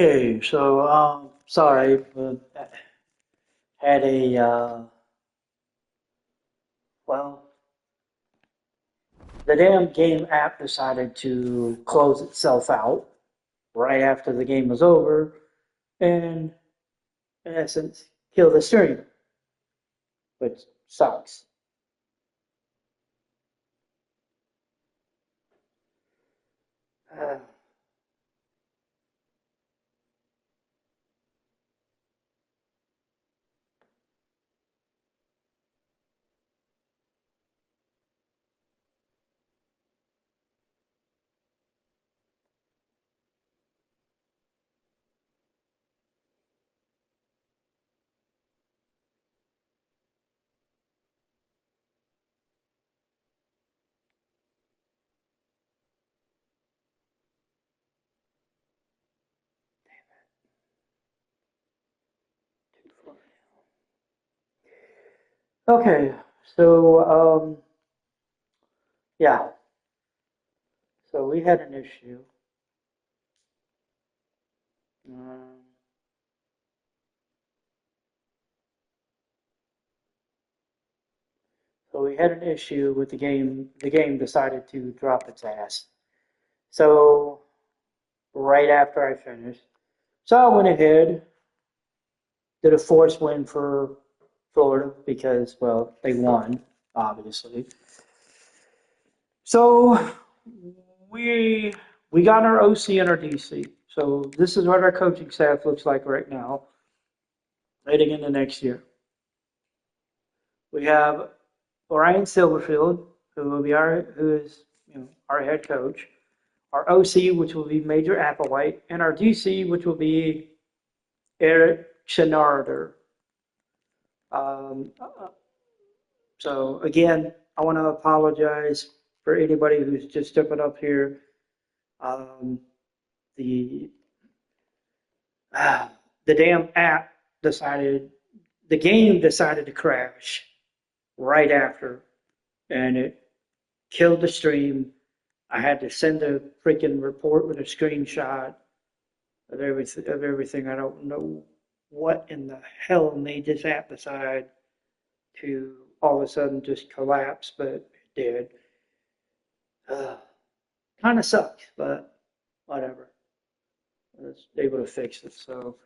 Okay, so sorry, but had a well, the damn game app decided to close itself out right after the game was over, and in essence, kill the stream, which sucks. Uh, okay, so yeah, so we had an issue. Um, so we had an issue with the game. The game decided to drop its ass. So right after I finished. So I went ahead, did a forced win for Florida because, well, they won, obviously. So we we got our OC and our DC. So this is what our coaching staff looks like right now, heading into next year. We have Orion Silverfield, who is our head coach, our OC, which will be Major Applewhite, and our DC, which will be Eric Chenarder. Um, so again, I want to apologize for anybody who's just stepping up here. Um, the uh, the damn app decided, the game decided to crash right after, and it killed the stream. I had to send a freaking report with a screenshot of everything. I don't know what in the hell made this app decide to all of a sudden just collapse, but it did. Uh, Kind of sucks, but whatever. I was able to fix it. So,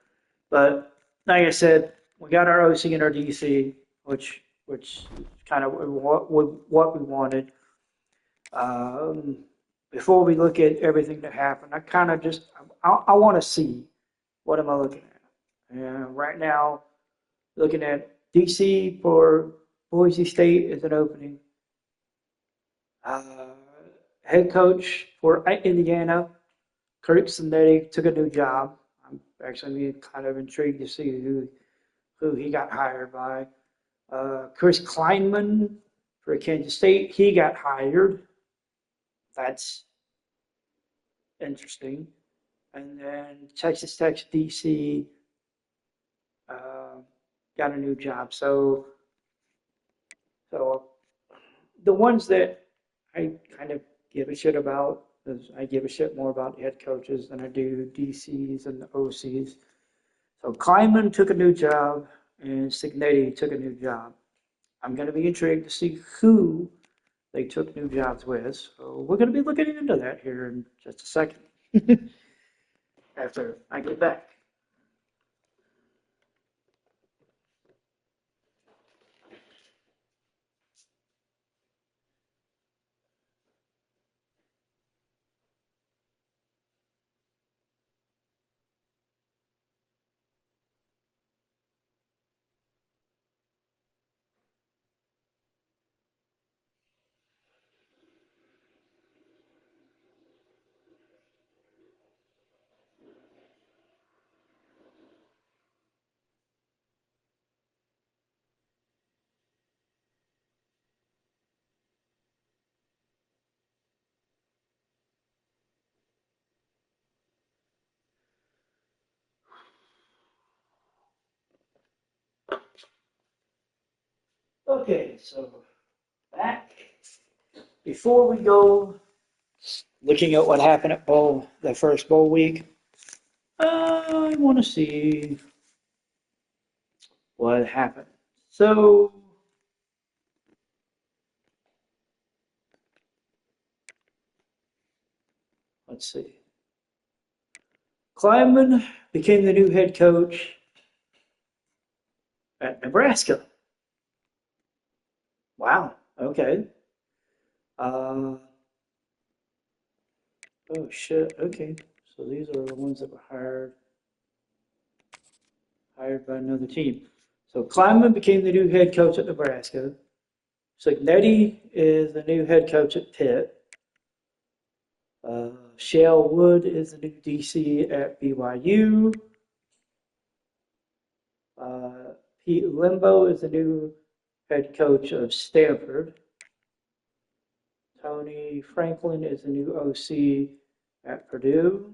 but like I said, we got our OC and our DC, which is kind of what we wanted. Um, Before we look at everything that happened, I kind of just I want to see what am I looking at. And right now, looking at DC for Boise State is an opening. Uh, Head coach for Indiana, Kirk Snetti, took a new job. I'm actually kind of intrigued to see who he got hired by. Chris Kleinman for Kansas State, he got hired. That's interesting. And then Texas Tech DC uh, got a new job. So the ones that I kind of give a shit about is I give a shit more about head coaches than I do DCs and the OCs. So Kleinman took a new job and Signetti took a new job. I'm going to be intrigued to see who they took new jobs with. So we're going to be looking into that here in just a second after I get back. Okay, so back before we go looking at what happened at the first bowl week. I want to see what happened. So, let's see. Kleinman became the new head coach at Nebraska. Wow. Okay. Uh, oh shit. Okay. So these are the ones that were hired by another team. So Kleinman became the new head coach at Nebraska. Signetti is the new head coach at Pitt. Shale Wood is the new DC at BYU. Pete Limbo is the new head coach of Stanford. Tony Franklin is the new OC at Purdue.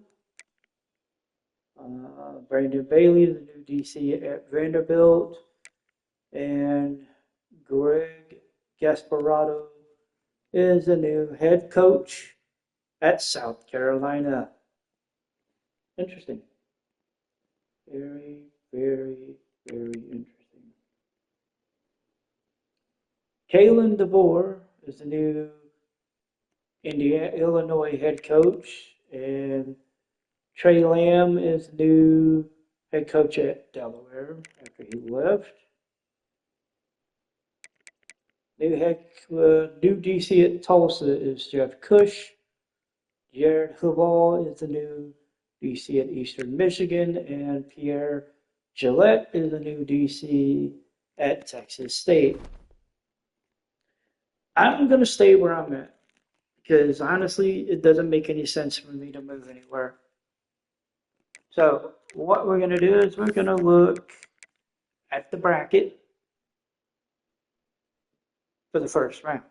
Brandon Bailey is the new DC at Vanderbilt. And Greg Gasparotto is the new head coach at South Carolina. Interesting. Very, very, very interesting. Kalen DeVore is the new Illinois head coach, and Trey Lamb is the new head coach at Delaware after he left. New DC at Tulsa is Jeff Cush. Jared Hubal is the new DC at Eastern Michigan, and Pierre Gillette is the new DC at Texas State. I'm going to stay where I'm at because honestly, it doesn't make any sense for me to move anywhere. So, what we're going to do is we're going to look at the bracket for the first round.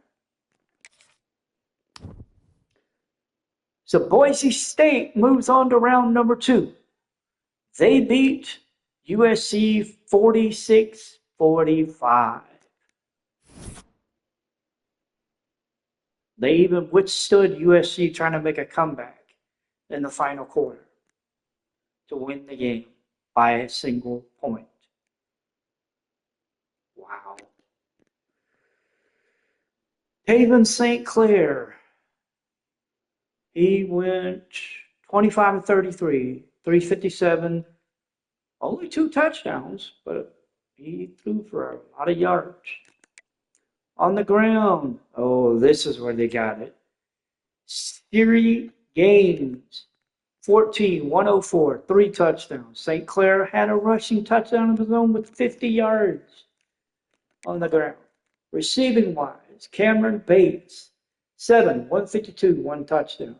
So, Boise State moves on to round number 2. They beat USC 46-45. They even withstood USC trying to make a comeback in the final quarter to win the game by a single point. Wow. Haven St. Clair, he went 25-33, 357, only 2 touchdowns, but he threw for a lot of yards. On the ground, oh, this is where they got it. Siri Gaines, 14-104, 3 touchdowns. St. Clair had a rushing touchdown of his own with 50 yards on the ground. Receiving wise, Cameron Bates, 152, 1 touchdown.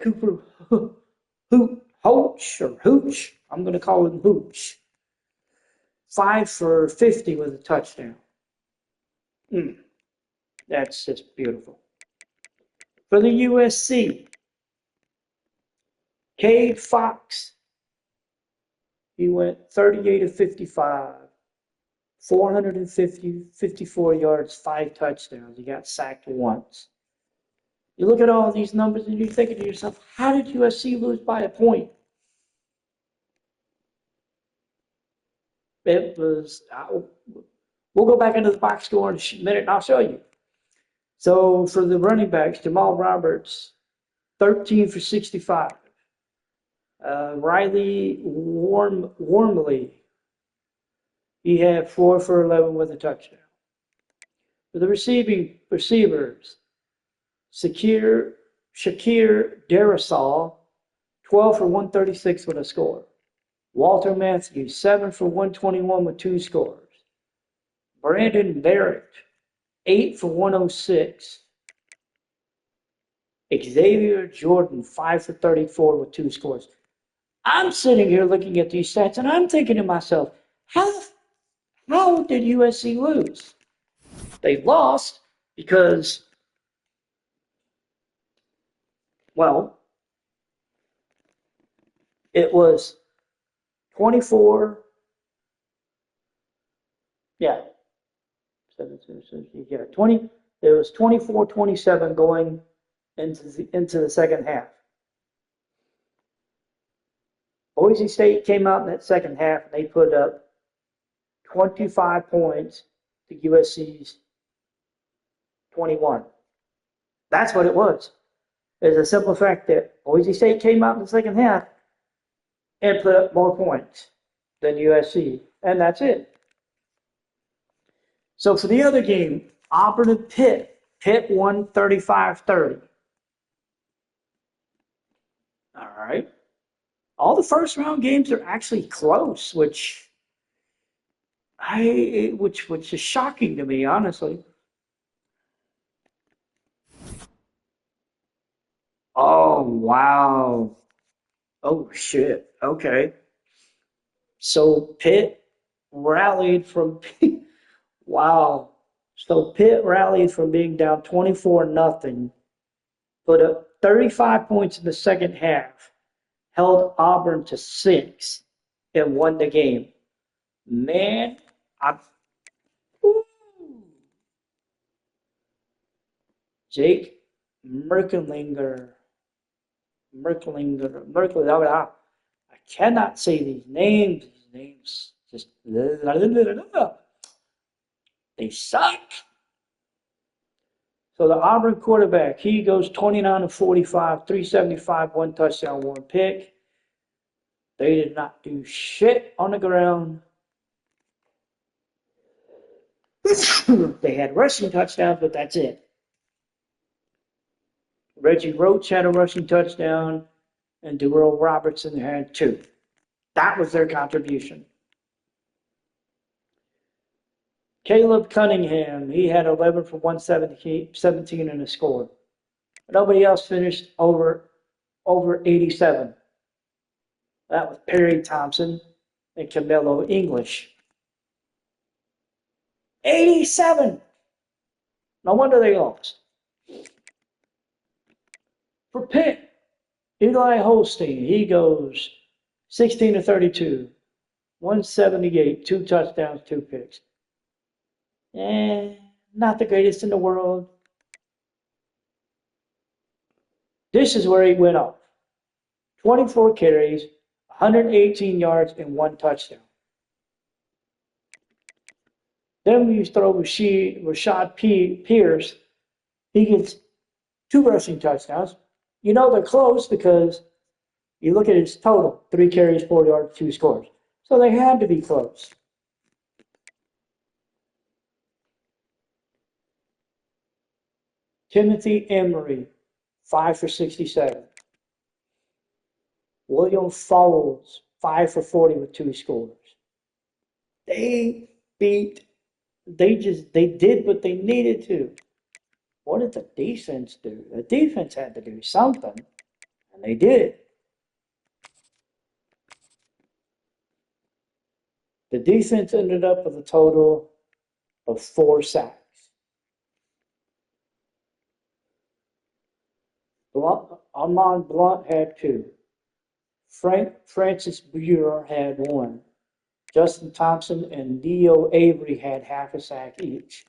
Cooper Hooch, I'm going to call him Hooch, 5 for 50 with a touchdown. That's just beautiful. For the USC, Cade Fox, he went 38-55, 54 yards, 5 touchdowns. He got sacked once. You look at all these numbers and you're thinking to yourself, how did USC lose by a point? It was, we'll go back into the box score in a minute and I'll show you. So for the running backs, Jamal Roberts, 13 for 65. Riley Wormley, he had 4 for 11 with a touchdown. For the receivers, Shakir Darasal, 12 for 136 with a score. Walter Matthews, 7 for 121 with 2 scores. Brandon Barrett, 8 for 106. Xavier Jordan, 5 for 34 with 2 scores. I'm sitting here looking at these stats and I'm thinking to myself, how did USC lose? They lost because, well, it was 24, yeah, 20, it was 24-27 going into the second half. Boise State came out in that second half and they put up 25 points to USC's 21. That's what it was. It's a simple fact that Boise State came out in the second half and put up more points than USC, and that's it. So for the other game, Auburn and Pitt, Pitt won 35-30. All right. All the first round games are actually close, which is shocking to me, honestly. Oh wow. Oh shit. Okay. So Pitt rallied from wow. So Pitt rallied from being down 24-0, put up 35 points in the second half, held Auburn to 6, and won the game. Man, woo. Jake Merklinger, Merklinger. I cannot say these names. These names just they suck. So the Auburn quarterback, he goes 29-45, 375, 1 touchdown, 1 pick. They did not do shit on the ground. They had rushing touchdowns, but that's it. Reggie Roach had a rushing touchdown, and Darrell Robertson had 2. That was their contribution. Caleb Cunningham, he had 11 for 117 and a score. Nobody else finished over 87. That was Perry Thompson and Camilo English. 87! No wonder they lost. For Pitt, Eli Holstein, he goes 16-32, 178, 2 touchdowns, 2 picks. Not the greatest in the world. This is where he went off. 24 carries, 118 yards, and 1 touchdown. Then we throw Rashad Pierce. He gets 2 rushing touchdowns. You know they're close because you look at his total, 3 carries, 4 yards, 2 scores. So they had to be close. Timothy Emery, 5 for 67. William Fowles, 5 for 40 with 2 scores. They did what they needed to. What did the defense do? The defense had to do something, and they did. The defense ended up with a total of 4 sacks. Armand Blunt had 2. Francis Buer had 1. Justin Thompson and Leo Avery had half a sack each.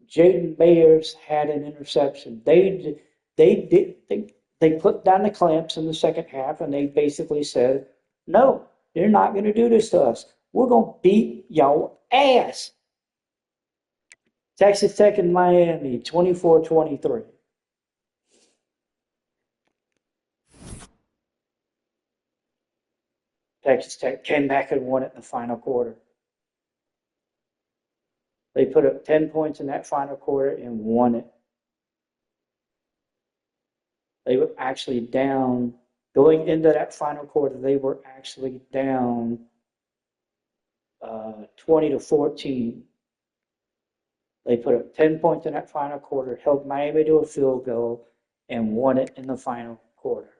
Jaden Mayers had an interception. They put down the clamps in the second half, and they basically said, "No, you're not going to do this to us. We're going to beat your ass." Texas Tech and Miami, 24-23. Texas Tech came back and won it in the final quarter. They put up 10 points in that final quarter and won it. They were actually down. Going into that final quarter, they were actually down 20-14. They put up 10 points in that final quarter, held Miami to a field goal, and won it in the final quarter.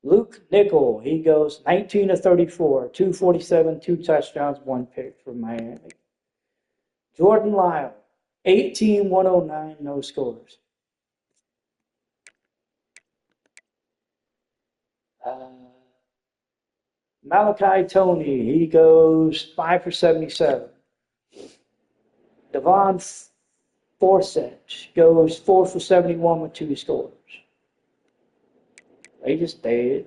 Luke Nickel, he goes 19-34, 247, 2 touchdowns, 1 pick for Miami. Jordan Lyle, 18-109, no scores. Malachi Tony, he goes 5 for 77. Devon Forsett goes 4 for 71 with 2 scores. They just stayed.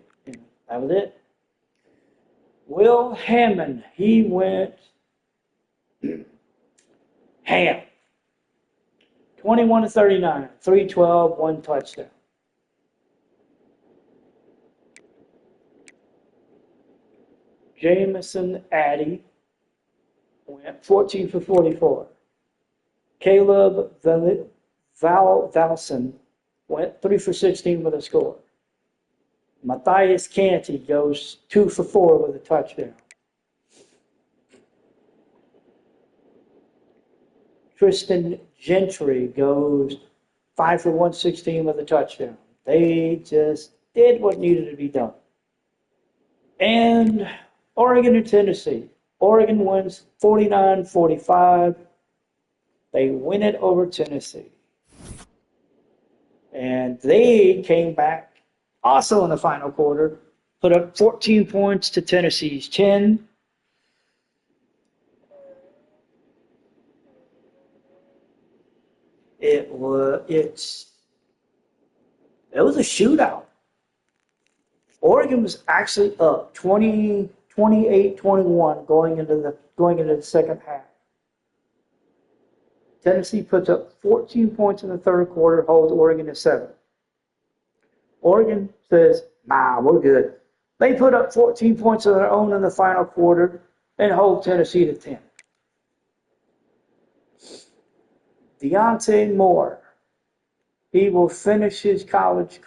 That was it. Will Hammond, he went ham. 21 to 39, 312, one touchdown. Jamison Addy went 14 for 44. Caleb Valson went 3 for 16 with a score. Matthias Canty goes 2 for 4 with a touchdown. Tristan Gentry goes 5 for 116 with a touchdown. They just did what needed to be done. And Oregon and Tennessee. Oregon wins 49-45. They win it over Tennessee. And they came back also in the final quarter, put up 14 points to Tennessee's 10. It was a shootout. Oregon was actually up 28-21 going into the second half. Tennessee puts up 14 points in the third quarter, holds Oregon to 7. Oregon says, nah, we're good. They put up 14 points of their own in the final quarter and hold Tennessee to 10. Deontay Moore, he will finish his college,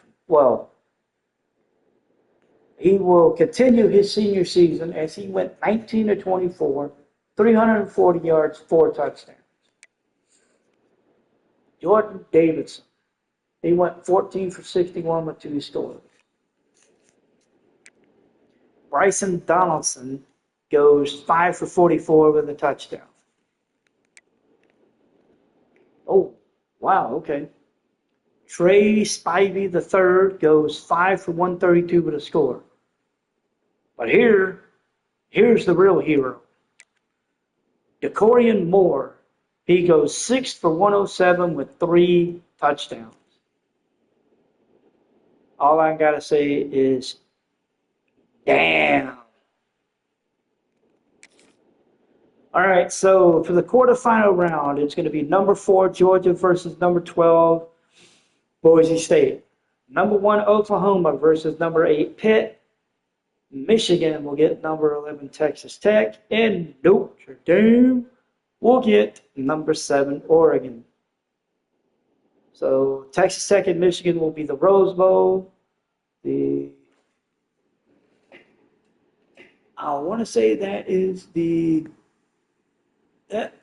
he will continue his senior season as he went 19 to 24, 340 yards, 4 touchdowns. Jordan Davidson, he went 14 for 61 with 2 scores. Bryson Donaldson goes 5 for 44 with a touchdown. Oh, wow, okay. Trey Spivey III goes 5 for 132 with a score. But here's the real hero. DeCorian Moore, he goes 6 for 107 with 3 touchdowns. All I got to say is, damn. All right, so for the quarterfinal round, it's going to be number 4, Georgia versus number 12, Boise State. Number 1, Oklahoma versus number 8, Pitt. Michigan will get number 11, Texas Tech. And Notre Dame will get number 7, Oregon. So Texas Tech and Michigan will be the Rose Bowl. I want to say that is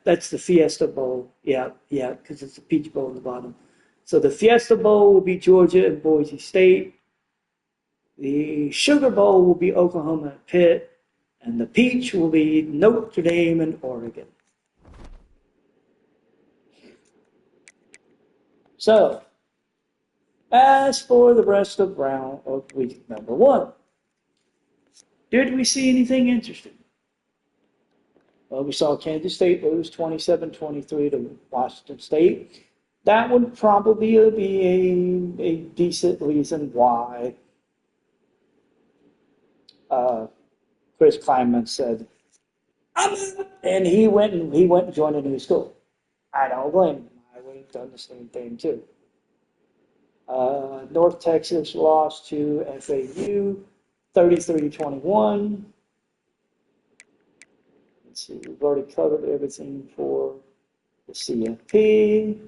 that's the Fiesta Bowl. Yeah, because it's a Peach Bowl at the bottom. So the Fiesta Bowl will be Georgia and Boise State. The Sugar Bowl will be Oklahoma and Pitt. And the Peach will be Notre Dame and Oregon. So, as for the rest of week number 1, did we see anything interesting? Well, we saw Kansas State lose 27-23 to Washington State. That would probably be a decent reason why Chris Kleinman said, and he went and joined a new school. I don't blame him. I would have done the same thing too. North Texas lost to FAU 33-21. Let's see, we've already covered everything for the CFP.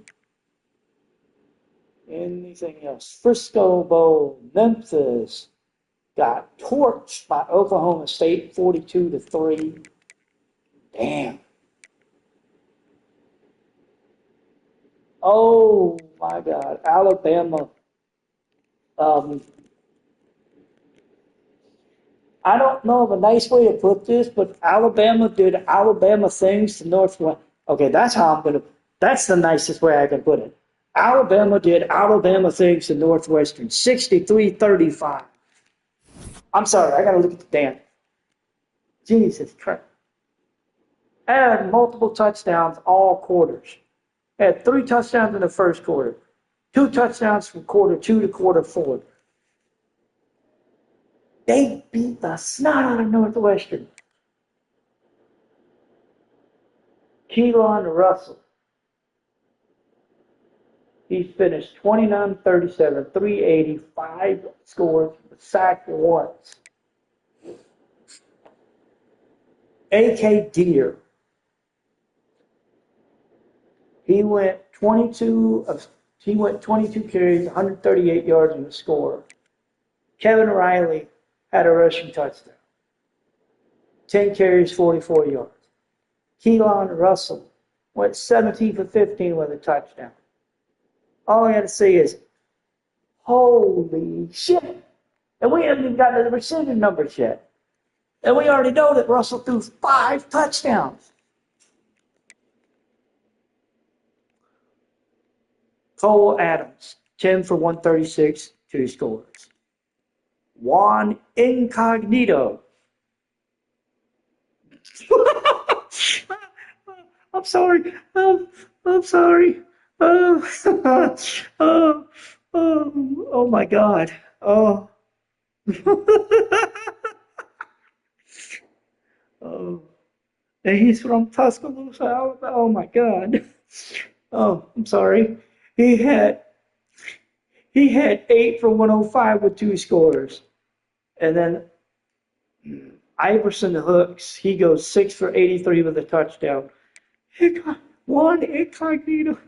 Anything else? Frisco Bowl, Memphis got torched by Oklahoma State 42-3. Damn. Oh my God, Alabama. I don't know of a nice way to put this, but Alabama did Alabama things to Northwest. Okay, that's the nicest way I can put it. Alabama did Alabama things to Northwestern, 63-35. I'm sorry, I got to look at the damn. Jesus Christ. Had multiple touchdowns all quarters. Had 3 touchdowns in the first quarter, 2 touchdowns from quarter 2 to quarter 4. They beat the snot out of Northwestern. Keelan Russell. He finished 29-37, 385 scores, sacked once. A.K. Deer. He went 22 carries, 138 yards and a score. Kevin Riley had a rushing touchdown. 10 carries, 44 yards. Keelan Russell went 17 for 15 with a touchdown. All I got to say is, holy shit. And we haven't even gotten to the receiving numbers yet. And we already know that Russell threw 5 touchdowns. Cole Adams, 10 for 136, 2 scores. Juan Incognito. I'm sorry. I'm sorry. Oh my God. Oh. Oh. And he's from Tuscaloosa, Alabama. Oh my God. Oh, I'm sorry. He had 8 for 105 with 2 scores. And then Iverson Hooks, he goes 6 for 83 with a touchdown. Juan Incognito.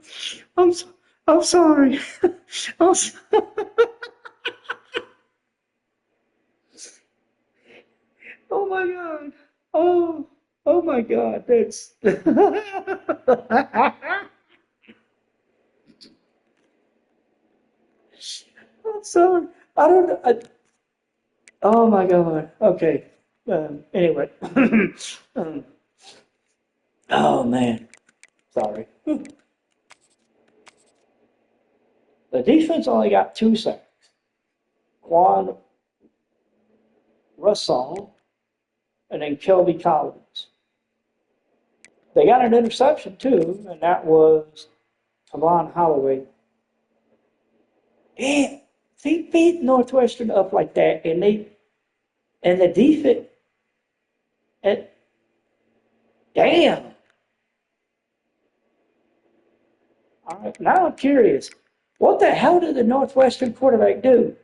I'm sorry. I'm sorry. Oh my God. Oh my God. That's. I'm sorry. I don't know. Oh my God. Okay. Anyway. um, oh man. Sorry. The defense only got 2 sacks. Juan Russell and then Kelby Collins. They got an interception too, and that was Tavon Holloway. Damn, they beat Northwestern up like that, and the defense. And damn. All right, now I'm curious. What the hell did the Northwestern quarterback do?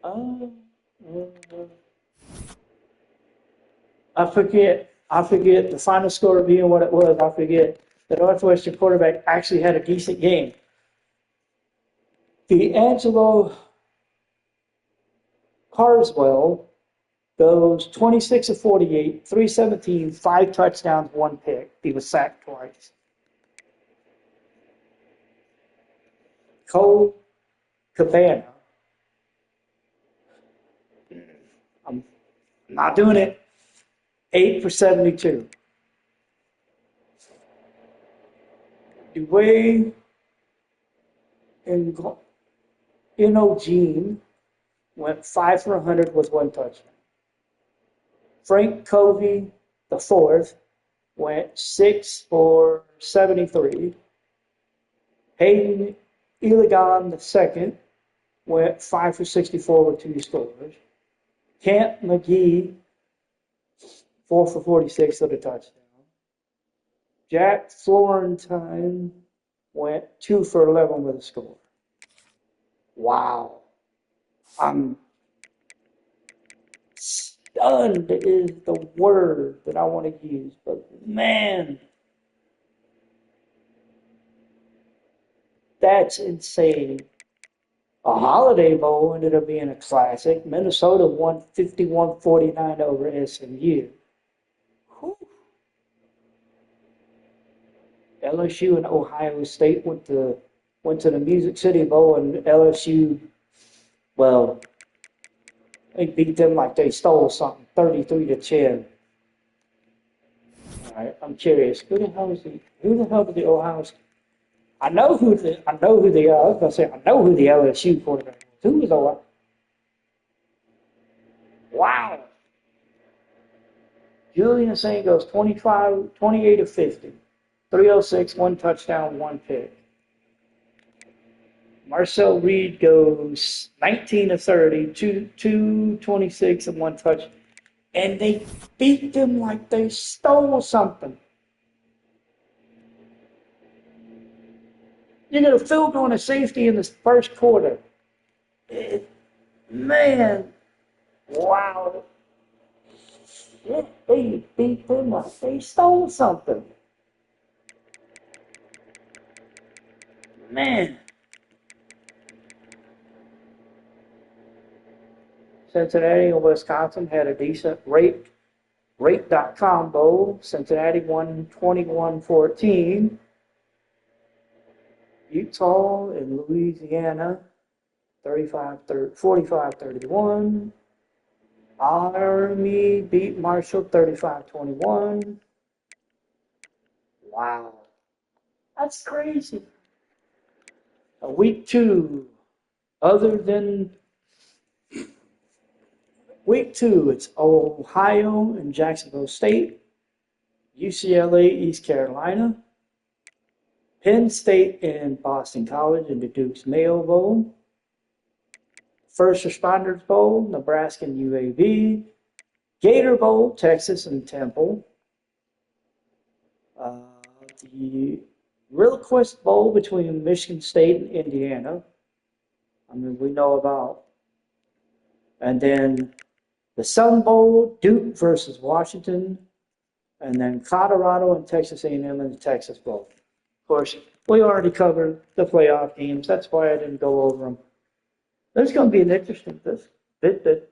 Uh, uh, I forget. I forget the final score being what it was. I forget. The Northwestern quarterback actually had a decent game. D'Angelo Carswell goes 26 of 48, 317, 5 touchdowns, 1 pick. He was sacked twice. Cole Cabana. I'm not doing it. 8 for 72. Dwayne Inogene went 5 for 100 with 1 touchdown. Frank Covey, the fourth, went 6 for 73. Hayden Iligan, the second, went 5 for 64 with 2 scores. Kent McGee, 4 for 46 with a touchdown. Jack Florentine went 2 for 11 with a score. Wow. I'm stunned is the word that I want to use, but man, that's insane. A Holiday Bowl ended up being a classic. Minnesota won 51-49 over SMU. Whew. LSU and Ohio State went to the Music City Bowl, and LSU, well, they beat them like they stole something, 33-10. All right, I'm curious. Who the hell did the Ohio State? I know who the I was gonna say I know who the LSU quarterback was. Who was Ohio? Wow. Julian Saint goes 28 of 50, 306, one touchdown, one pick. Marcel Reed goes 19 of 30, 226 and one touch. And they beat them like they stole something. You get a field goal and a safety in the first quarter. Man, wow. They beat them like they stole something. Man. Cincinnati and Wisconsin had a decent rate.com bowl. Cincinnati won 21-14. Utah and Louisiana 45-31. Army beat Marshall 35-21. Wow. That's crazy. Week 2, other than Week 2, it's Ohio and Jacksonville State, UCLA, East Carolina, Penn State and Boston College in the Duke's Mayo Bowl, First Responders Bowl, Nebraska and UAB, Gator Bowl, Texas and Temple, the Rehnquist Bowl between Michigan State and Indiana. I mean, we know about. And then the Sun Bowl, Duke versus Washington, and then Colorado and Texas A&M in the Texas Bowl. Of course, we already covered the playoff games. That's why I didn't go over them. There's going to be an interesting There's going to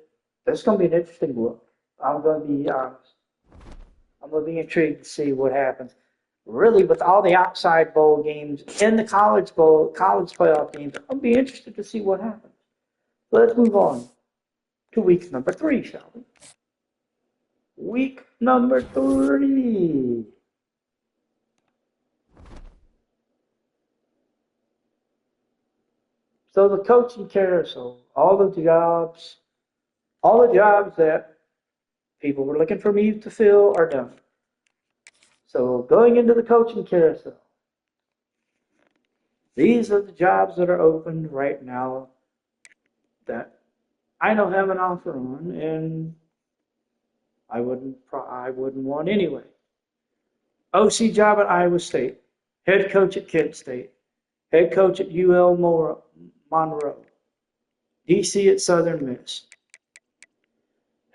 be an interesting look. I'm going to be honest. I'm going to be intrigued to see what happens. Really, with all the outside bowl games and the college playoff games, I'm going to be interested to see what happens. Let's move on to week number 3, shall we? Week number 3. So the coaching carousel, all the jobs that people were looking for me to fill are done. So going into the coaching carousel, these are the jobs that are open right now that I don't have an offer on, and I wouldn't want anyway. OC job at Iowa State, head coach at Kent State, head coach at UL Monroe, DC at Southern Miss,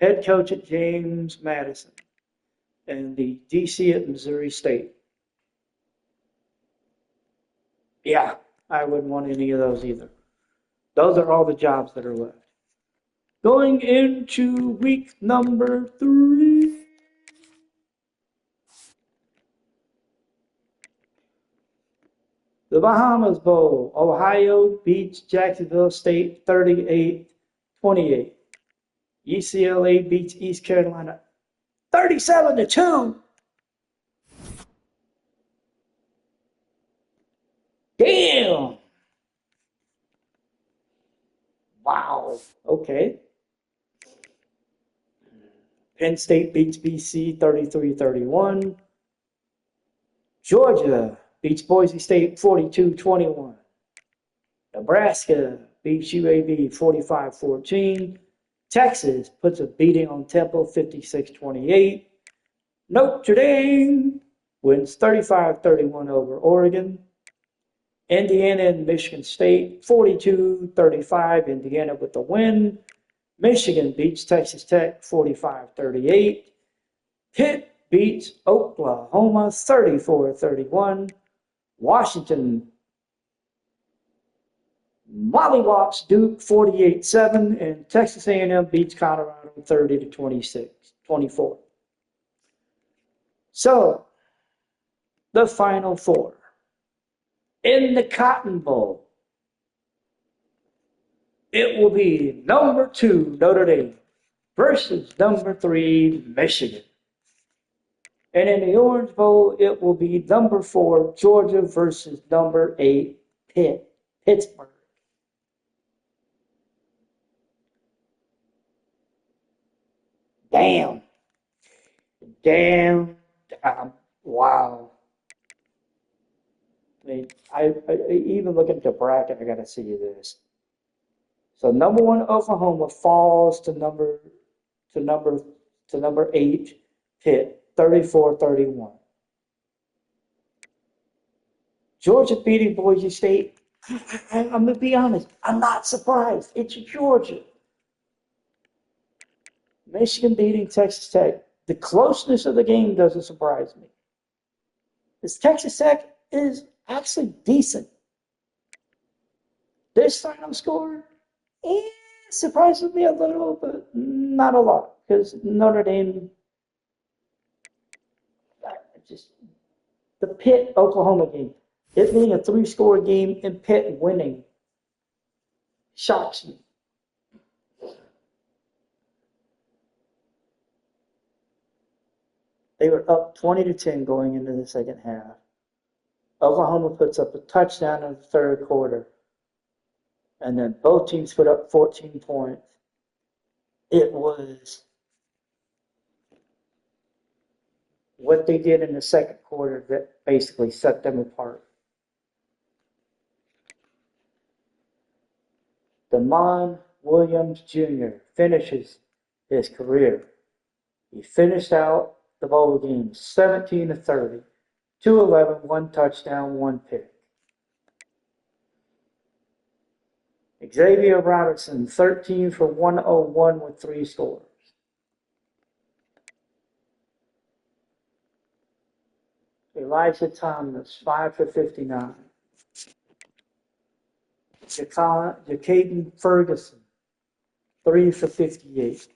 head coach at James Madison, and the DC at Missouri State. Yeah, I wouldn't want any of those either. Those are all the jobs that are left. Going into week number 3. The Bahamas Bowl. Ohio beats Jacksonville State 38-28. UCLA beats East Carolina 37-2. Damn. Wow. Okay. Penn State beats BC 33-31. Georgia beats Boise State 42-21. Nebraska beats UAB 45-14. Texas puts a beating on Temple 56-28. Notre Dame wins 35-31 over Oregon. Indiana and Michigan State 42-35. Indiana with the win. Michigan beats Texas Tech 45-38. Pitt beats Oklahoma 34-31. Washington mollywops Duke 48-7, and Texas A&M beats Colorado 30-24. So, the Final Four. In the Cotton Bowl, it will be number 2 Notre Dame versus number 3 Michigan. And in the Orange Bowl, it will be number 4 Georgia versus number 8 Pittsburgh. Damn. Wow. I mean, even looking at the bracket, I gotta see this. So number one Oklahoma falls to number to number eight Pitt, 34-31. Georgia beating Boise State. I'm gonna be honest. I'm not surprised. It's Georgia. Michigan beating Texas Tech. The closeness of the game doesn't surprise me. This Texas Tech is actually decent. This final score surprises me a little, but not a lot. Because Notre Dame, just the Pitt Oklahoma game, it being a 3-score game and Pitt winning shocks me. They were up 20-10 going into the second half. Oklahoma puts up a touchdown in the third quarter. And then both teams put up 14 points. It was what they did in the second quarter that basically set them apart. Damon Williams Jr. finishes his career. He finished out the bowl game 17-30, 211, 1 touchdown, 1 pick. Xavier Robertson, 13 for 101 with 3 scores. Elijah Thomas, 5 for 59. Jacaden Ferguson, 3 for 58.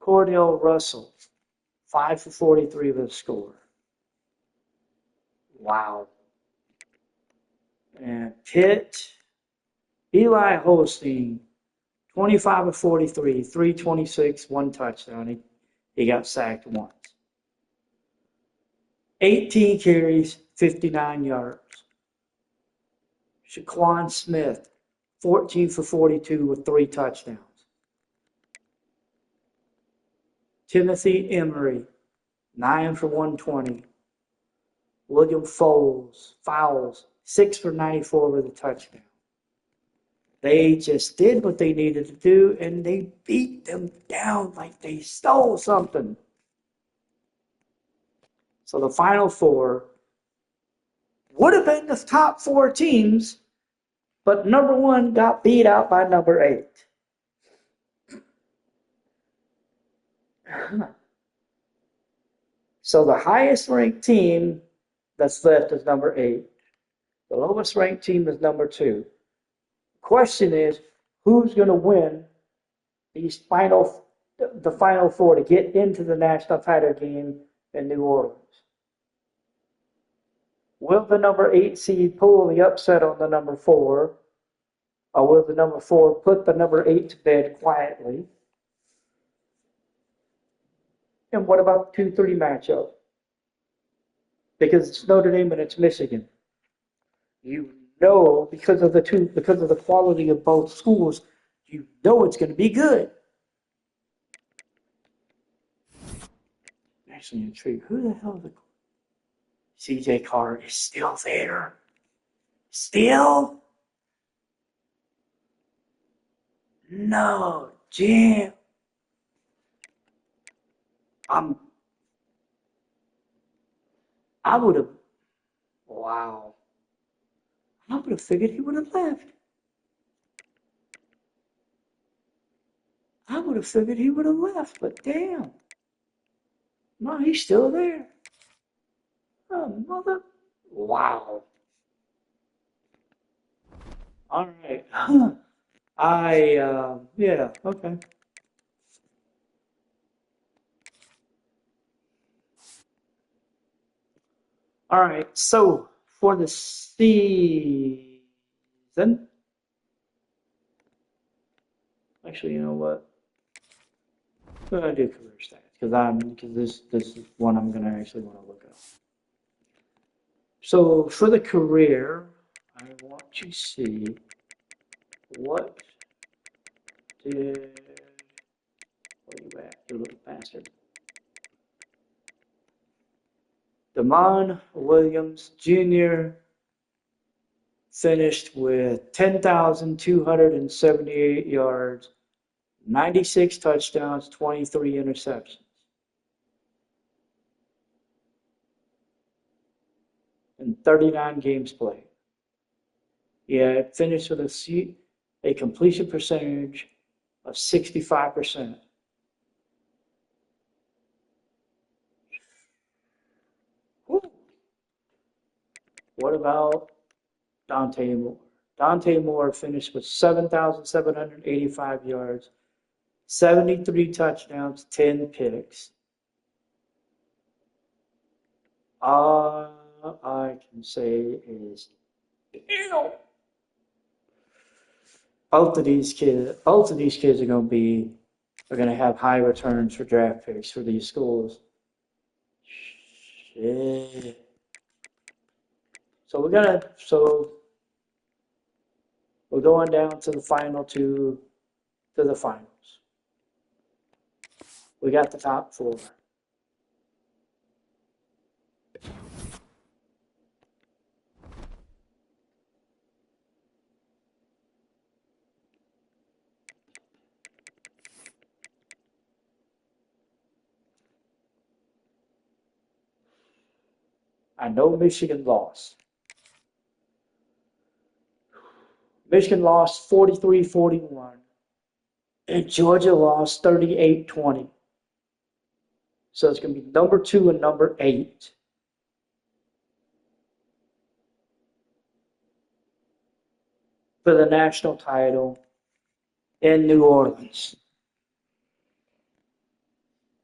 Cordell Russell, 5 for 43 with a score. Wow. And Pitt, Eli Holstein, 25 of 43, 326, 1 touchdown. He got sacked once. 18 carries, 59 yards. Shaquan Smith, 14 for 42 with 3 touchdowns. Timothy Emery, 9 for 120. William Fowles, 6 for 94 with a touchdown. They just did what they needed to do, and they beat them down like they stole something. So the Final Four would have been the top 4 teams, but number 1 got beat out by number 8. So the highest ranked team that's left is number 8. The lowest ranked team is number 2. The question is, who's going to win the Final Four to get into the national title game in New Orleans? Will the number 8 seed pull the upset on the number 4? Or will the number 4 put the number 8 to bed quietly? And what about the 2-3 matchup? Because it's Notre Dame and it's Michigan. You know, because of the quality of both schools, you know it's going to be good. Actually intrigued. Who the hell is the CJ Carr is still there? Still? No, Jim. I would have, wow. I would have figured he would have left. I would have figured he would have left, but damn. No, he's still there. Oh, mother. Wow. All right. Yeah, okay. All right, so for the season, actually, you know what? I'm gonna do career stats because this is one I'm gonna actually want to look up. So for the career, I want to see what did Where you at, you little bastard? Damon Williams Jr. finished with 10,278 yards, 96 touchdowns, 23 interceptions. In 39 games played. Yeah, finished with a completion percentage of 65%. Woo. What about Dante Moore? Dante Moore finished with 7,785 yards, 73 touchdowns, 10 picks. All I can say is, ew. Both of these kids are gonna have high returns for draft picks for these schools. Shit. So we're going down to the final to the finals. We got the top four. I know Michigan lost. Michigan lost 43-41, and Georgia lost 38-20. So it's going to be number 2 and number 8. For the national title in New Orleans.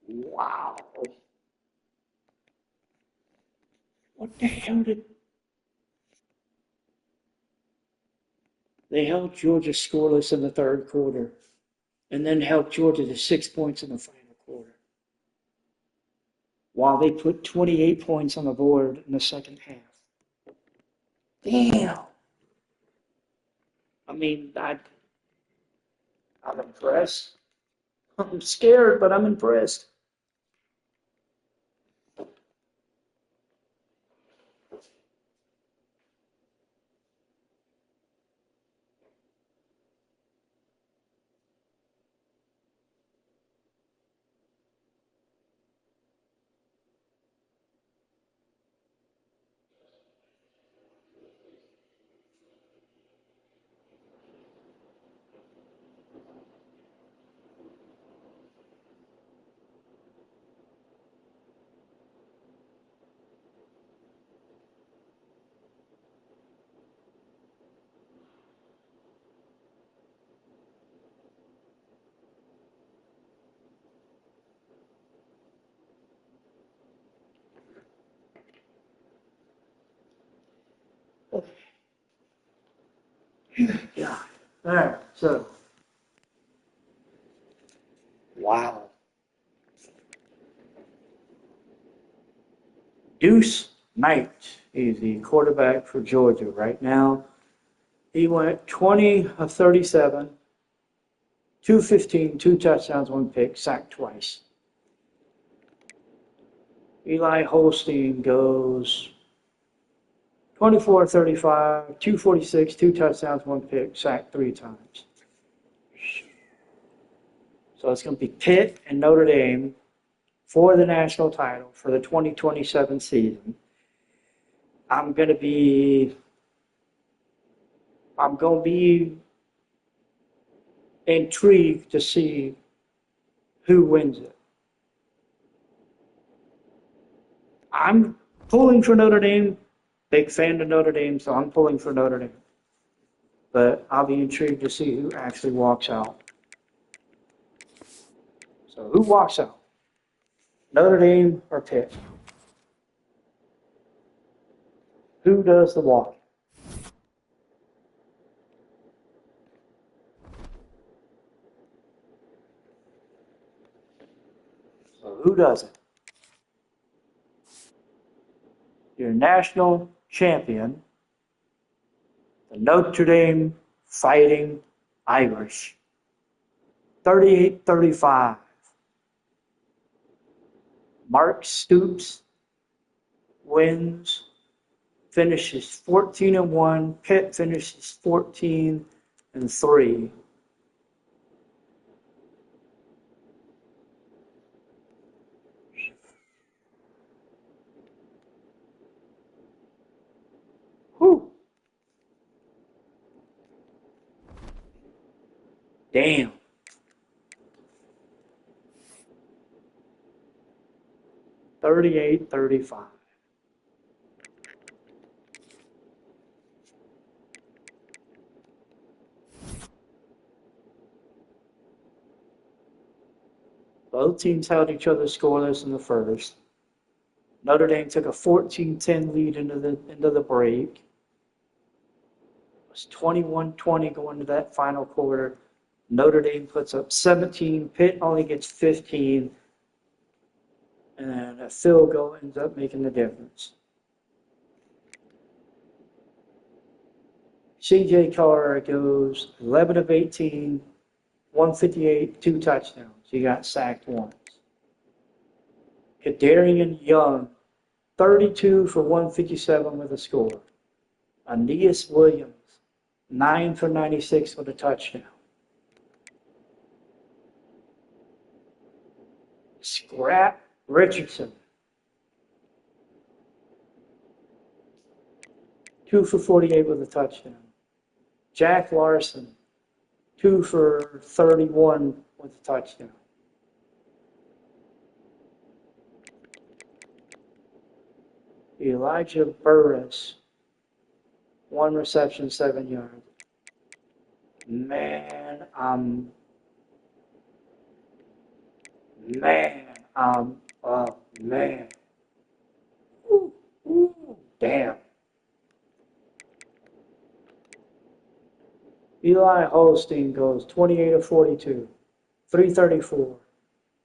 Wow. What the hell did... They held Georgia scoreless in the third quarter and then held Georgia to 6 points in the final quarter, while they put 28 points on the board in the second half. Damn. I mean, I'm impressed. I'm scared, but I'm impressed. Yeah. All right. So, wow. Deuce Knight is the quarterback for Georgia right now. He went 20 of 37, 215, 2 touchdowns, 1 pick, sacked twice. Eli Holstein goes 24 of 35, 246, 2 touchdowns, 1 pick, sacked 3 times. So it's going to be Pitt and Notre Dame for the national title for the 2027 season. I'm going to be intrigued to see who wins it. I'm pulling for Notre Dame. Big fan of Notre Dame, so I'm pulling for Notre Dame. But I'll be intrigued to see who actually walks out. So who walks out? Notre Dame or Pitt? Who does the walking? So who does it? Your national champion, the Notre Dame Fighting Irish. 38-35 Mark Stoops wins, finishes 14-1. Pitt finishes 14-3. Whew. Damn. 38-35. Both teams held each other scoreless in the first. Notre Dame took a 14-10 lead into the break. It was 21-20 going to that final quarter. Notre Dame puts up 17. Pitt only gets 15. And then a field goal ends up making the difference. C.J. Carr goes 11 of 18, 158, 2 touchdowns. He got sacked once. Kadarian Young, 32 for 157 with a score. Aeneas Williams, 9 for 96 with a touchdown. Scrap Richardson, 2 for 48 with a touchdown. Jack Larson, 2 for 31 with a touchdown. Elijah Burris, 1 reception, 7 yards. Man, oh man. Ooh, ooh, damn. Eli Holstein goes 28 of 42, 334,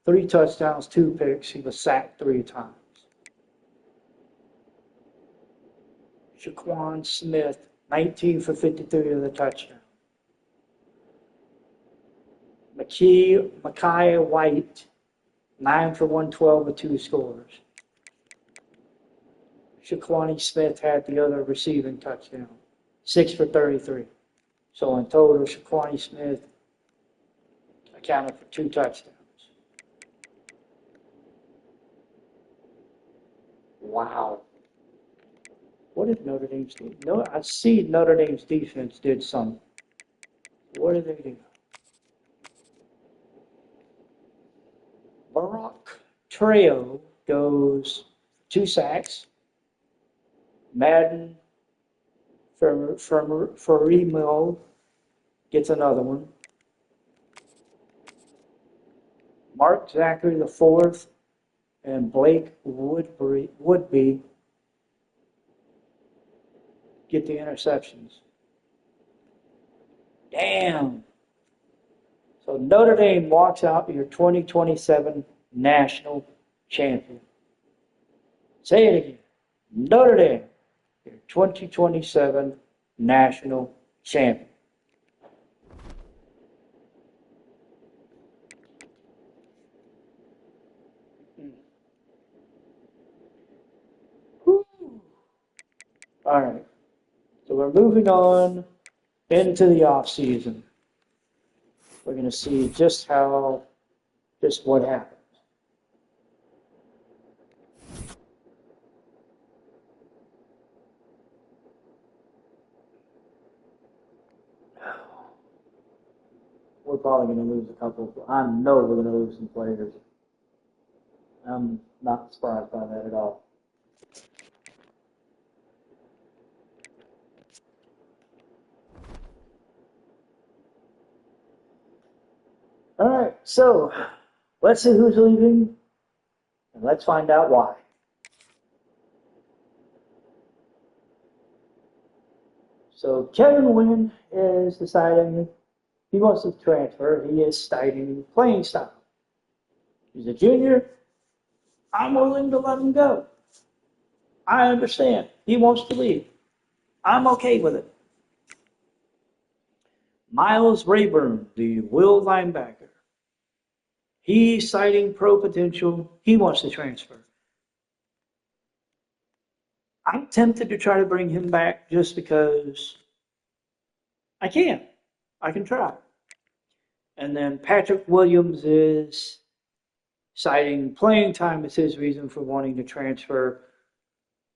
3 touchdowns, 2 picks. He was sacked 3 times. Shaquan Smith, 19 for 53 with a touchdown. Micaiah White, 9 for 112 with 2 scores. Shaquani Smith had the other receiving touchdown, 6 for 33. So in total, Shaquani Smith accounted for 2 touchdowns. Wow. What did Notre Dame's do? No, I see Notre Dame's defense did something. What did they do? Barak Treo goes 2 sacks. Madden Ferrimo gets another one. Mark Zachary the 4th and Blake Woodby get the interceptions. Damn. So Notre Dame walks out your 2027 national champion. Say it again. Notre Dame, your 2027 national champion. Whew. All right. So we're moving on into the off season. We're going to see just what happens. We're probably going to lose a couple. I know we're going to lose some players. I'm not surprised by that at all. All right, so let's see who's leaving, and let's find out why. So Kevin Wynn is deciding he wants to transfer. He is citing playing style. He's a junior. I'm willing to let him go. I understand. He wants to leave. I'm okay with it. Miles Rayburn, the will linebacker. He's citing pro potential. He wants to transfer. I'm tempted to try to bring him back just because I can. I can try. And then Patrick Williams is citing playing time as his reason for wanting to transfer.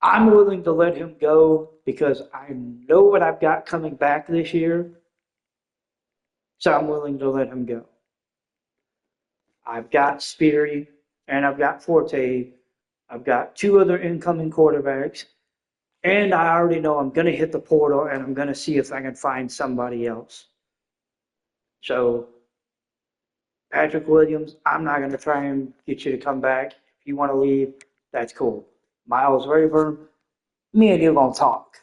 I'm willing to let him go because I know what I've got coming back this year. So I'm willing to let him go. I've got Speary and I've got Forte. I've got two other incoming quarterbacks. And I already know I'm going to hit the portal and I'm going to see if I can find somebody else. So, Patrick Williams, I'm not going to try and get you to come back. If you want to leave, that's cool. Miles Rayburn, me and you are going to talk.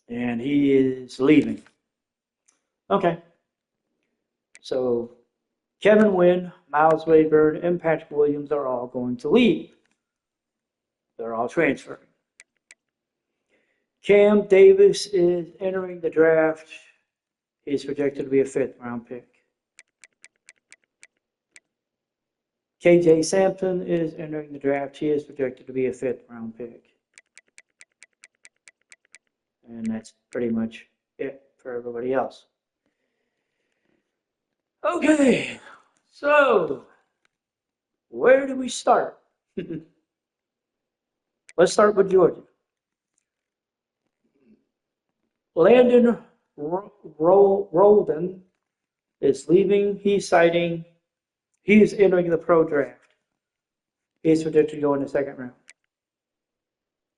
And he is leaving. Okay. So, Kevin Wynn, Miles Rayburn, and Patrick Williams are all going to leave. They're all transferring. Cam Davis is entering the draft. He's projected to be a fifth-round pick. KJ Sampson is entering the draft. He is projected to be a fifth-round pick. And that's pretty much it for everybody else. Okay, so where do we start? Let's start with Georgia. Landon Rolden is leaving. He's entering the pro draft. He's projected to go in the second round.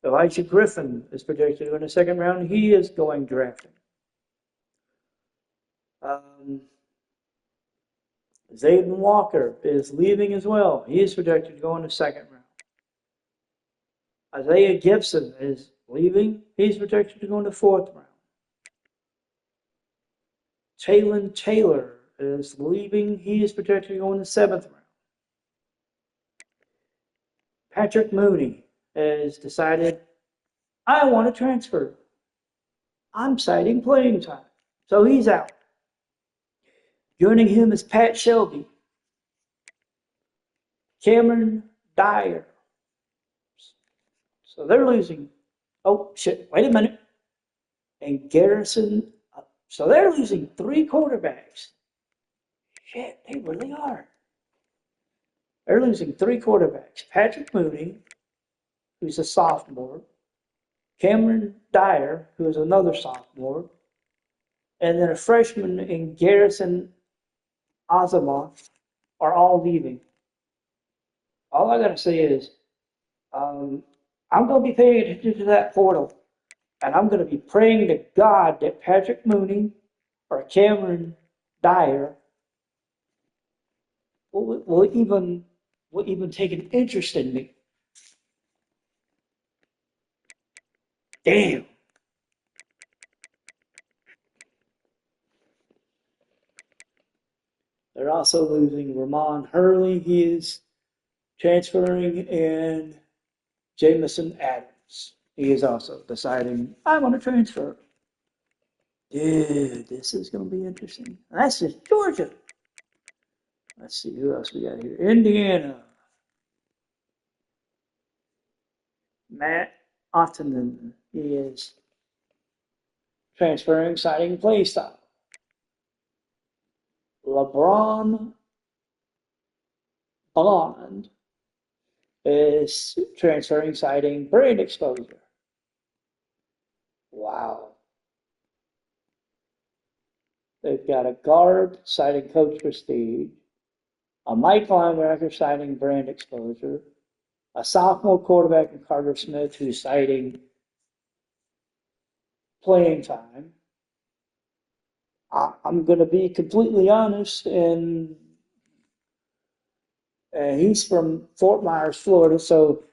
Elijah Griffin is projected to go in the second round. He is going drafting. Zayden Walker is leaving as well. He is projected to go in the second round. Isaiah Gibson is leaving. He's projected to go in the fourth round. Jalen Taylor is leaving. He is projected to go in the seventh round. Patrick Mooney has decided, I want to transfer. I'm citing playing time. So he's out. Joining him is Pat Shelby, Cameron Dyer. So they're losing. Oh, shit. Wait a minute. And Garrison. So they're losing three quarterbacks. Shit, they really are. They're losing three quarterbacks. Patrick Mooney, who's a sophomore. Cameron Dyer, who is another sophomore. And then a freshman in Garrison Asamoah are all leaving. All I got to say is, I'm going to be paying attention to that portal. And I'm going to be praying to God that Patrick Mooney or Cameron Dyer will even take an interest in me. Damn. They're also losing Ramon Hurley. He is transferring, and Jamison Adams. He is also deciding, I want to transfer. Dude, this is going to be interesting. That's just Georgia. Let's see who else we got here. Indiana. Matt Ottenden. He is transferring, citing play style. LeBron Bond is transferring, citing brand exposure. Wow. They've got a guard citing coach prestige, a Mike linebacker citing brand exposure, a sophomore quarterback in Carter Smith who's citing playing time. I'm going to be completely honest, and he's from Fort Myers, Florida, so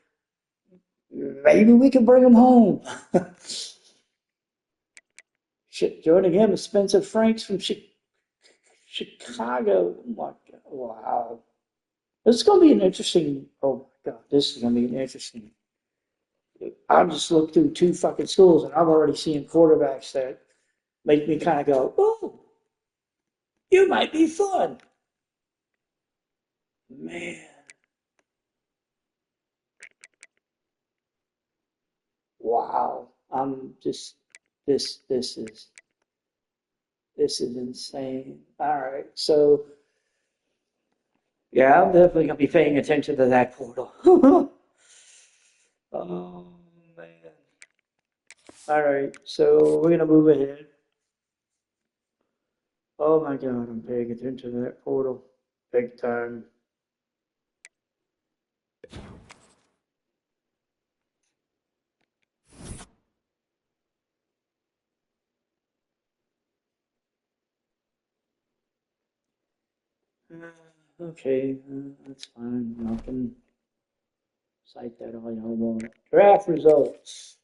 maybe we can bring him home. Joining him is Spencer Franks from Chicago. Oh my God. Wow. This is going to be an interesting, oh my God, this is going to be an interesting. I just looked through two fucking schools and I'm already seeing quarterbacks that make me kind of go, oh, You might be fun. Man. Wow. I'm just this is insane. All right. So yeah, I'm definitely gonna be paying attention to that portal. Oh man. All right. So we're gonna move ahead. Oh my God, I'm paying attention to that portal. Big time. Okay, that's fine. Y'all can cite that all y'all want. Draft results.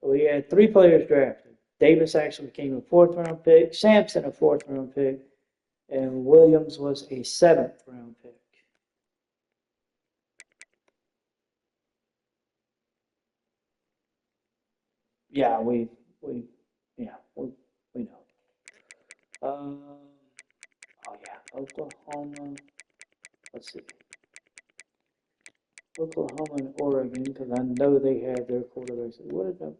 We had three players drafted. Davis actually became a fourth round pick, Sampson a fourth round pick, and Williams was a seventh round pick. Yeah, we yeah we know. Um, oh yeah, Oklahoma. Let's see, Oklahoma and Oregon, because I know they had their quarterbacks. What did the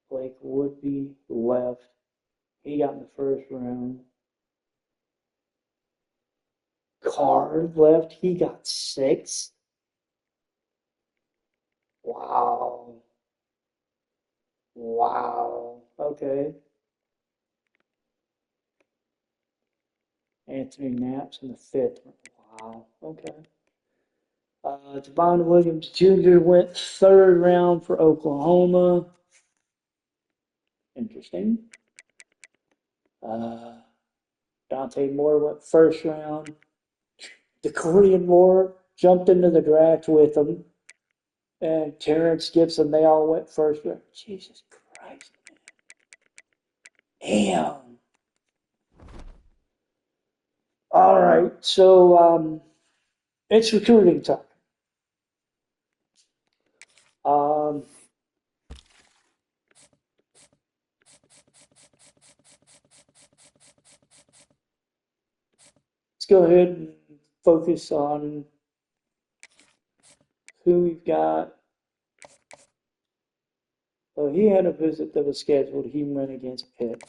Blake Woodby left? He got in the first round. Carr left. He got six. Wow. Wow. Okay. Anthony Knapp's in the fifth. Wow. Okay. Javon Williams Jr. went third round for Oklahoma. Interesting. Uh, Dante Moore went first round. The Korean War jumped into the draft with him. And Terrence Gibson, they all went first round. Jesus Christ, man. Damn. All right. So it's recruiting time. Um, let's go ahead and focus on who we've got. Oh, he had a visit that was scheduled. He went against Pitt.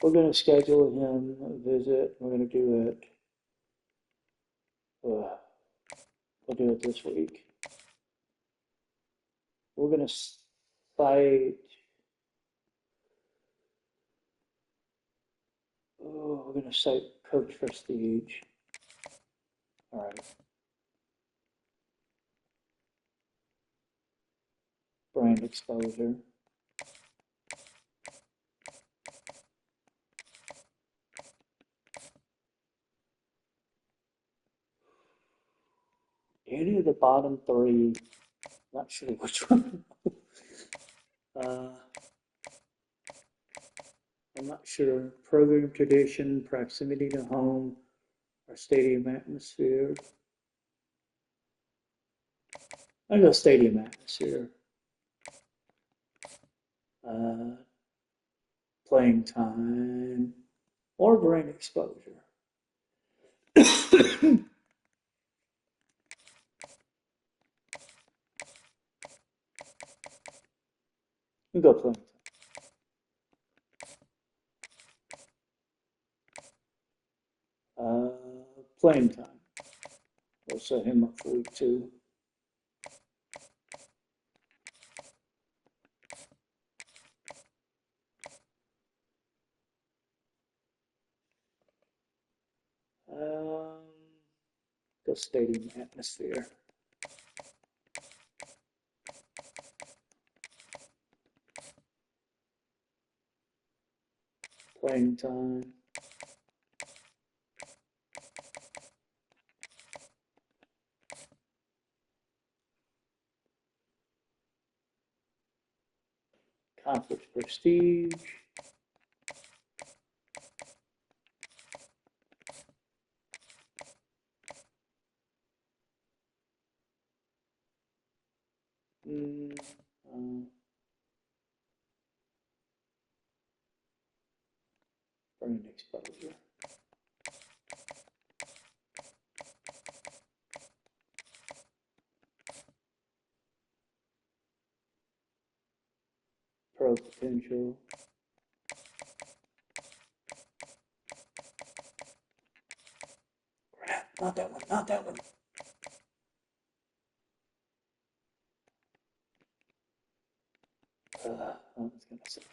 We're going to schedule him a visit. We're going to do it. We'll do it this week. We're going to cite. Oh, we're going to cite Coach Prestige. All right. Brand exposure. Any of the bottom three, not sure which one. I'm not sure. Program tradition, proximity to home, or stadium atmosphere. I go stadium atmosphere. Uh, Playing time, or brain exposure. We go playing time. Playing time. We'll set him up for week 2. Go stadium atmosphere. Playing time. Conference prestige. for an exposure. Pro potential. Crap, not that one, not that one. That's gonna suck.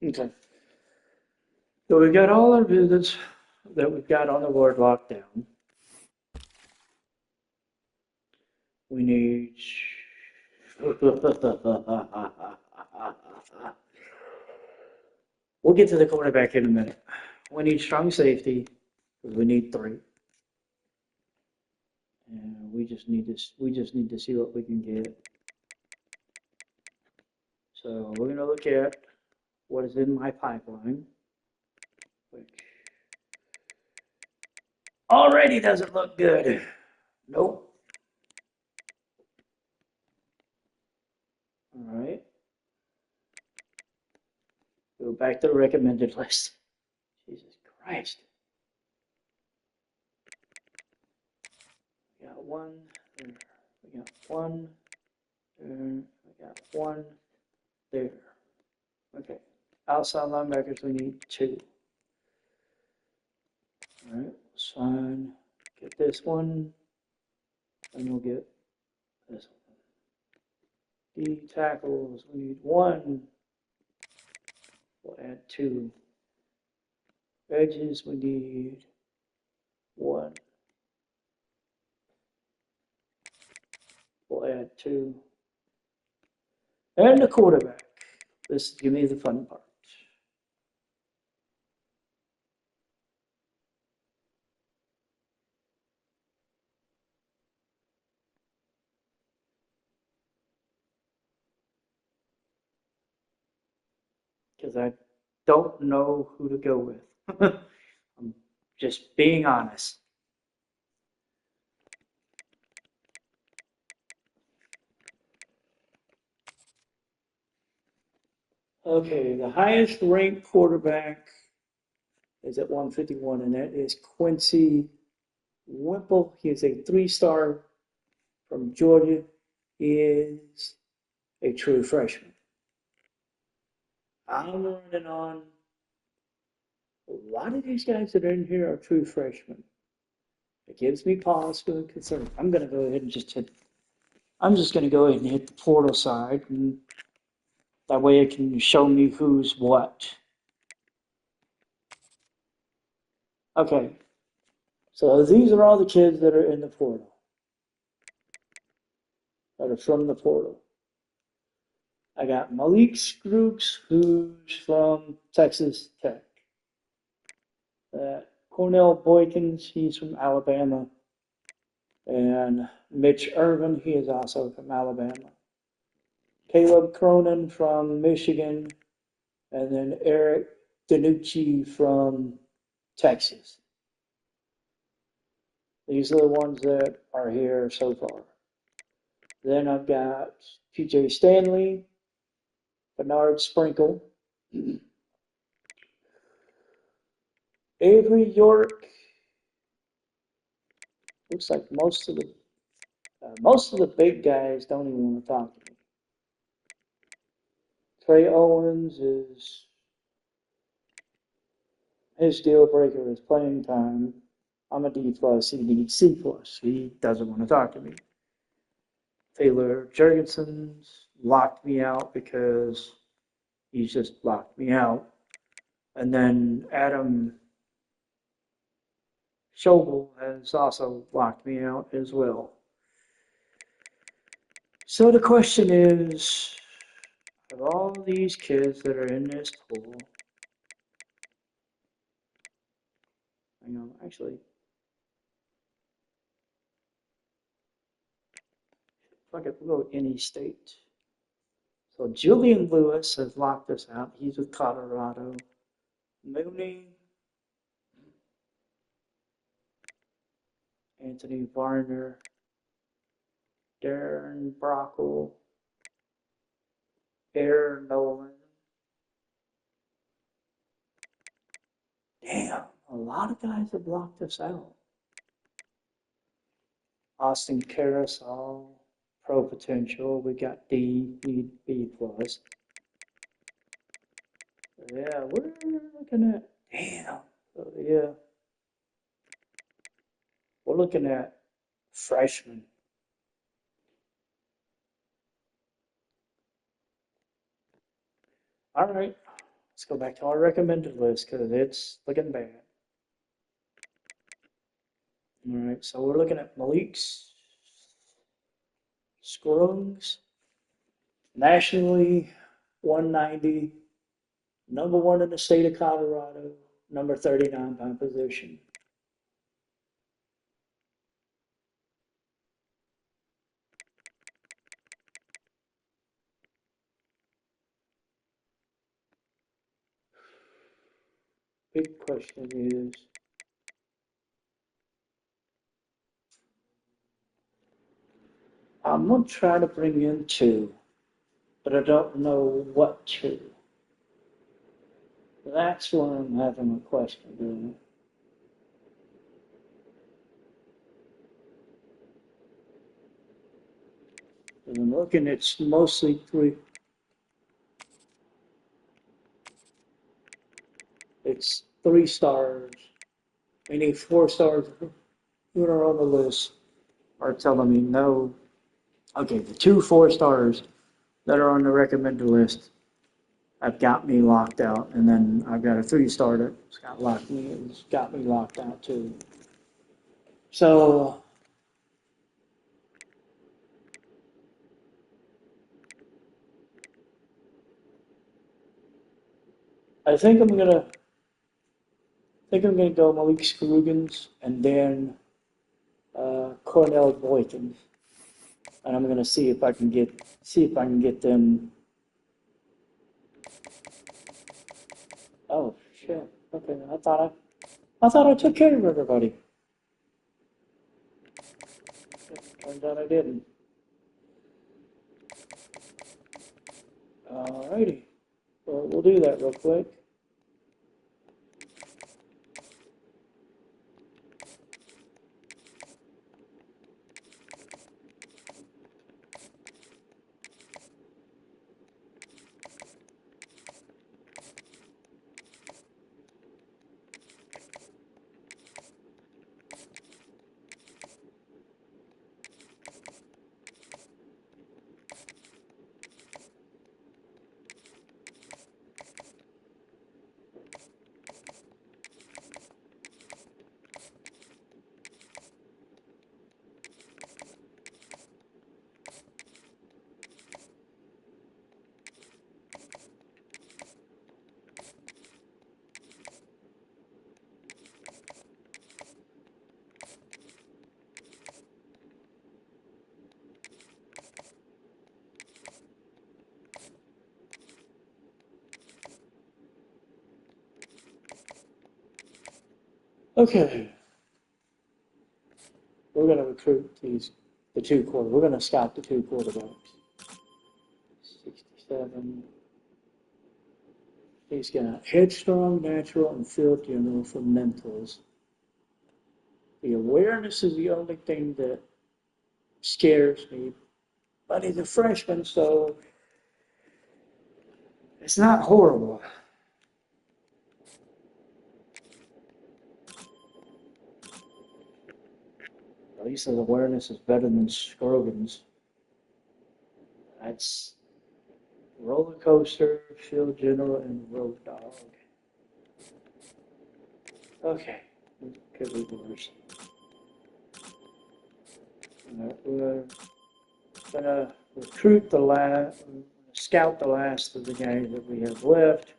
Okay. So we've got all our visits that we've got on the board locked down. We need. We'll get to the quarterback in a minute. We need strong safety. We need 3. And we just need to see what we can get. So we're going to look at what is in my pipeline, which already doesn't look good. Nope. All right. Go back to the recommended list. Jesus Christ. We got 1 there. We got 1 there. We got 1 there. Okay. Outside linebackers, we need 2. All right. Sign. Get this one. And we'll get this one. D tackles, we need 1. We'll add 2. Edges, we need 1. We'll add 2. And the quarterback. This give me the fun part. Because I don't know who to go with. I'm just being honest. Okay, the highest ranked quarterback is at 151, and that is Quincy Wimple. He is a 3-star from Georgia. He is a true freshman. I'm running on a lot of these guys that are in here are true freshmen. It gives me pause for concern. I'm going to go ahead and I'm just going to go ahead and hit the portal side, and that way it can show me who's what. Okay, so these are all the kids that are in the portal, that are from the portal. I got Malik Scrooks, who's from Texas Tech. Cornell Boykins, he's from Alabama. And Mitch Irvin, he is also from Alabama. Caleb Cronin from Michigan. And then Eric Danucci from Texas. These are the ones that are here so far. Then I've got PJ Stanley, Bernard Sprinkle, Avery York. Looks like most of the big guys don't even want to talk to me. Trey Owens is his deal breaker is playing time. I'm a D+, he needs C+. He doesn't want to talk to me. Taylor Jurgensen's locked me out because he's just locked me out. And then Adam Schobel has also locked me out as well. So the question is, of all these kids that are in this pool, hang on, actually, if I could go any state. So Julian Lewis has locked us out. He's with Colorado. Mooney, Anthony Varner, Darren Brockle, Aaron Nolan. Damn, a lot of guys have blocked us out. Austin Carousel, Pro Potential. We got B plus. Yeah, we're looking at, damn. Yeah, we're looking at freshmen. All right, let's go back to our recommended list because it's looking bad. All right, so we're looking at Malik Scruggs, nationally 190, number one in the state of Colorado, number 39 by position. Big question is, I'm going to try to bring in two, but I don't know what two. That's where I'm having a question, doing it. And I'm looking, it's mostly three. It's 3 stars. We need 4 stars who are on the list are telling me no. Okay, the 2 4 stars that are on the recommended list have got me locked out, and then I've got a 3 star that's got me locked out too. So I think I'm gonna go Malik Scrugans and then Cornell Boykins, and I'm gonna see if I can get them. Oh shit! Okay, I thought I took care of everybody. Turns out I didn't. Alrighty, well we'll do that real quick. Okay, we're gonna recruit we're gonna scout the 2 quarterbacks. 67. He's got headstrong, natural, and field general fundamentals. The awareness is the only thing that scares me. But he's a freshman, so it's not horrible. At least his awareness is better than Scrogan's. That's roller coaster, field general, and road dog. Okay, could be worse. We're gonna recruit the last, scout the last of the guys that we have left.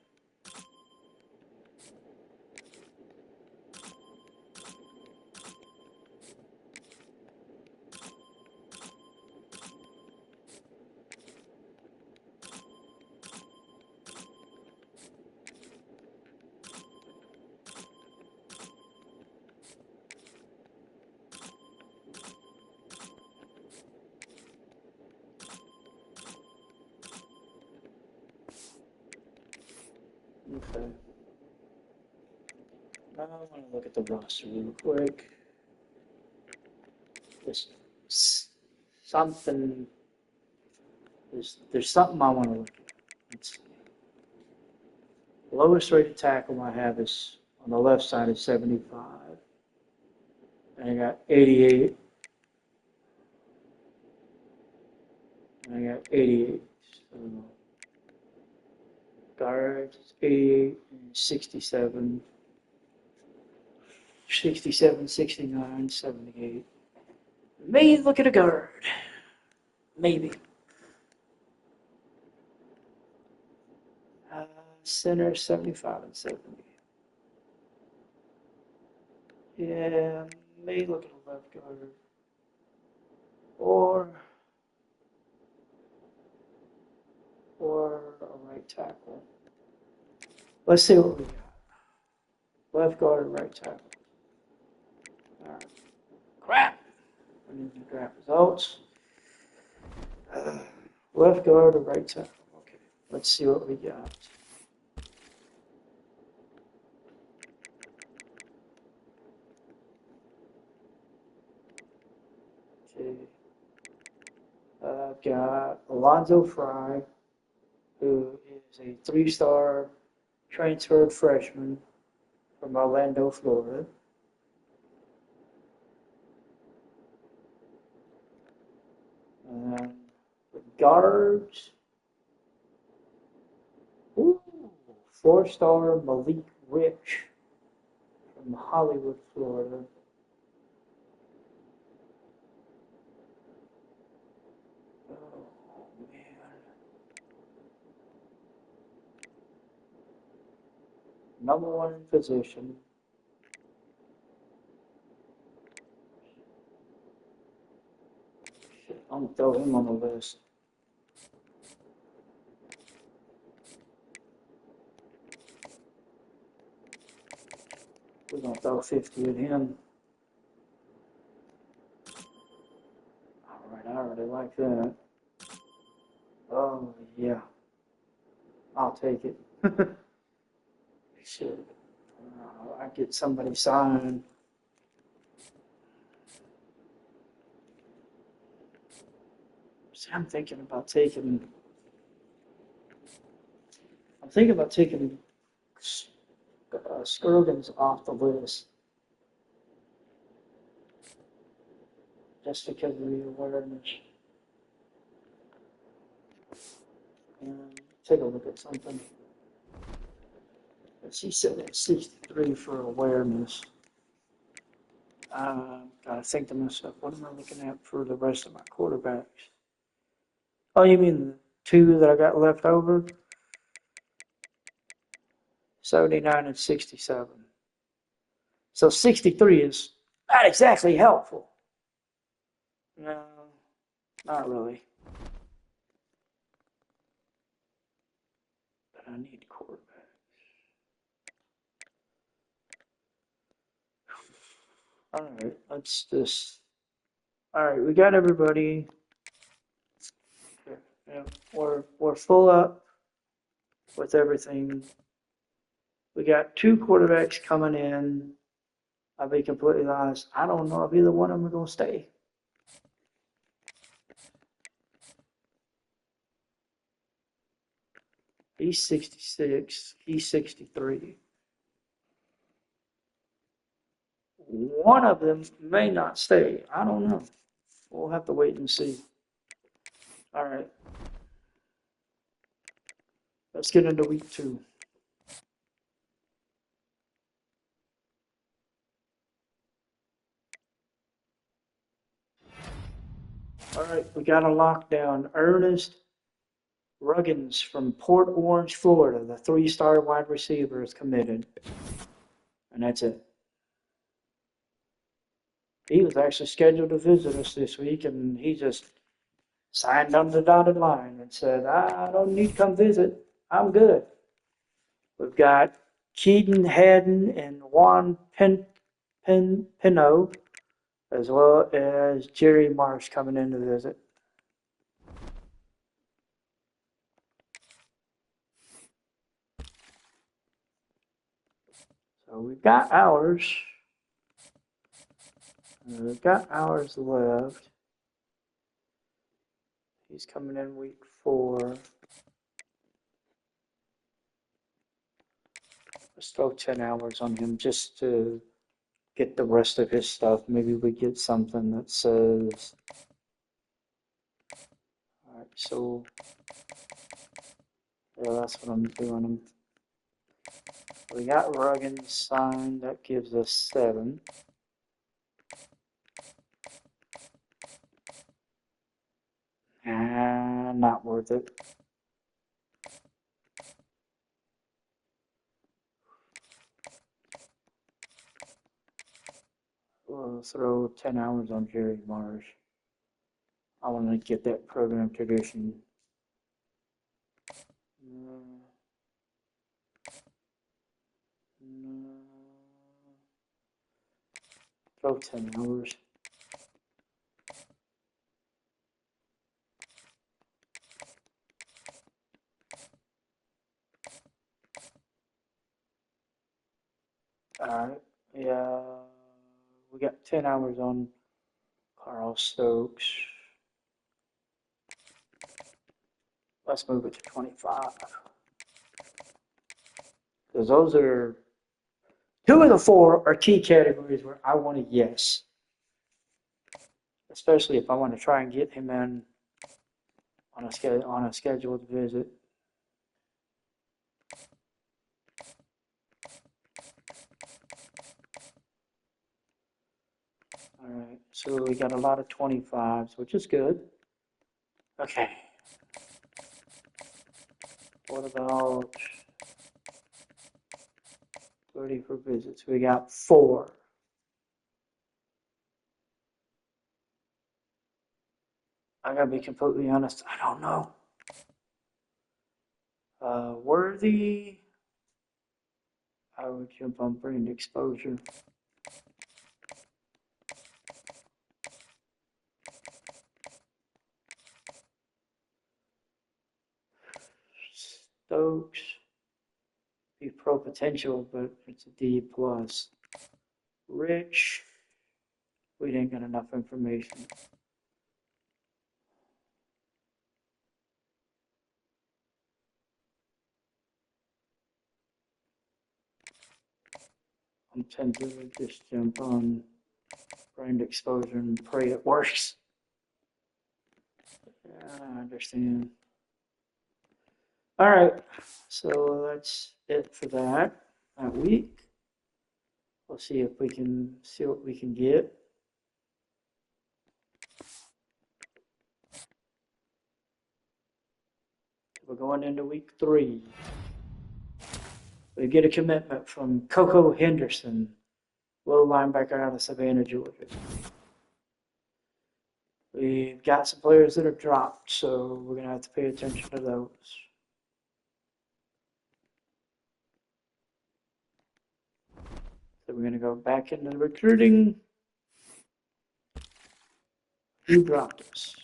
Okay. Now I want to look at the roster real quick. There's something. There's something I want to look at. Let's see. The lowest rated tackle I have is on the left side is 75, and I got 88, and I got 88. So guards 88 and 67, 67, 69, 78. Maybe look at a guard. Maybe. Center 75 and 70. Yeah, maybe look at a left guard. Or a right tackle. Let's see what we got. Left guard and right tackle. All right. Crap. I need to grab results. Left guard or right tackle. Okay. Let's see what we got. Okay. I've got Alonzo Fry, who is a 3-star transferred freshman from Orlando, Florida. The guards, ooh, 4-star Malik Rich from Hollywood, Florida. Oh, man. Number one in position. Shit, I'm going to throw him on the list. We're going to throw 50 at him. All right, I already like that. Oh, yeah. I'll take it. Shit. I get somebody signed. See, I'm thinking about taking Skirgins off the list just because of the awareness. And take a look at something. She said at 63 for awareness. Gotta think to myself, what am I looking at for the rest of my quarterbacks? Oh, you mean the 2 that I got left over? 79 and 67. So 63 is not exactly helpful. No, not really. But I need quarterback. All right, let's just. All right, we got everybody. Yeah, we're full up with everything. We got 2 quarterbacks coming in. I'll be completely honest. I don't know if either one of them are going to stay. He's 66. He's 63. One of them may not stay. I don't know. We'll have to wait and see. All right. Let's get into week 2. All right, we got a lockdown. Ernest Ruggins from Port Orange, Florida, the three-star wide receiver, is committed. And that's it. He was actually scheduled to visit us this week, and he just signed on the dotted line and said, I don't need to come visit. I'm good. We've got Keaton Haddon and Juan Pino, as well as Jerry Marsh coming in to visit. So we've got hours. We've got hours left. He's coming in week 4. Let's throw 10 hours on him just to get the rest of his stuff. Maybe we get something that says, all right, so yeah, that's what I'm doing. We got Ruggins signed. That gives us 7. Not worth it. We'll throw 10 hours on Jerry Marsh. I want to get that program tradition. Throw 10 hours. Alright, yeah, we got 10 hours on Carl Stokes. Let's move it to 25. Because those are 2 of the 4 are key categories where I want a yes. Especially if I want to try and get him in on a scheduled visit. Alright, so we got a lot of 25s, which is good. Okay. What about 30 for visits? We got 4. I gotta be completely honest, I don't know. Worthy, I would jump on brand exposure. Stokes, be pro potential, but it's a D plus. Rich, we didn't get enough information. I'm tempted to just jump on brand exposure and pray it works. Yeah, I understand. All right, so that's it for that week. We'll see if we can see what we can get. We're going into week 3. We get a commitment from Coco Henderson, little linebacker out of Savannah, Georgia. We've got some players that are dropped, so we're going to have to pay attention to those. So we're going to go back into the recruiting. Who dropped us?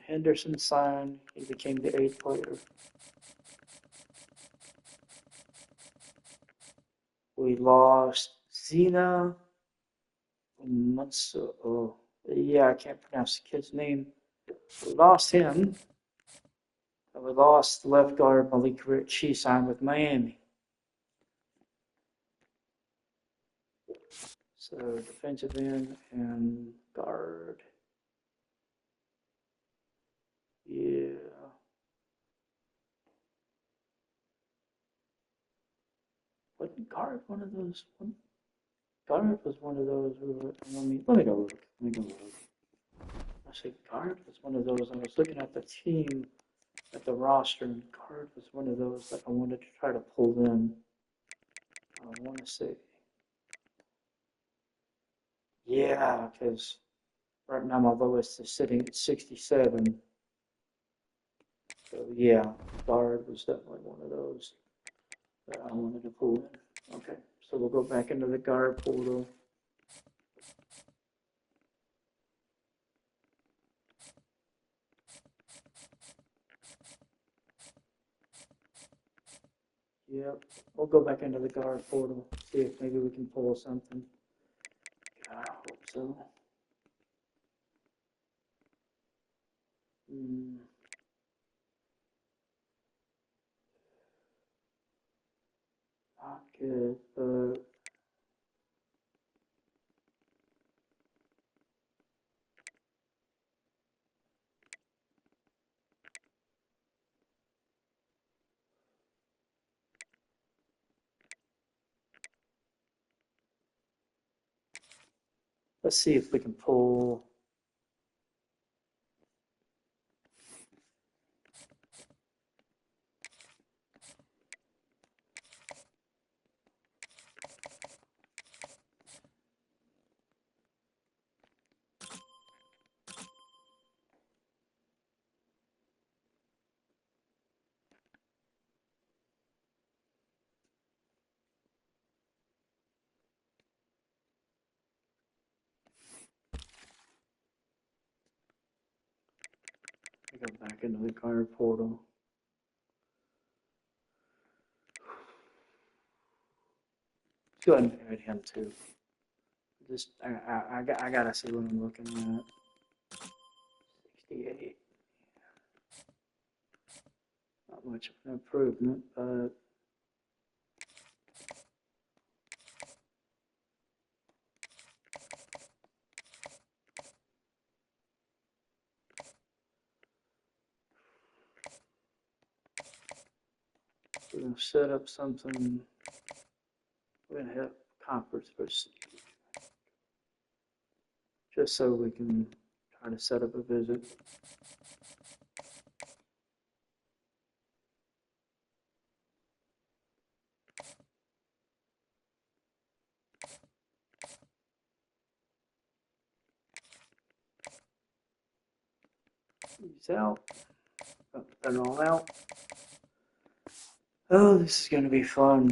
Henderson signed. He became the 8th player. We lost Zena. Yeah, I can't pronounce the kid's name. We lost him. And we lost left guard Malik Rich. He signed with Miami. So defensive end and guard. Yeah. Wasn't guard one of those? Guard was one of those who, let me go look. Let me go look. I say guard was one of those. I was looking at the team, at the roster, and guard was one of those that I wanted to try to pull in. I want to say, yeah, because right now my lowest is sitting at 67. So yeah, guard was definitely one of those that I wanted to pull in. Okay, so we'll go back into the guard portal. Yep, we'll go back into the guard portal, see if maybe we can pull something. I hope so. Not good, but let's see if we can pull. Go back into the guard portal. Let's go ahead and add him too. Just I gotta see what I'm looking at. 68. Not much of an improvement, but we're gonna set up something. We're gonna hit conference procedure, just so we can try to set up a visit. He's out. Oh, they're all out. Oh, this is gonna be fun.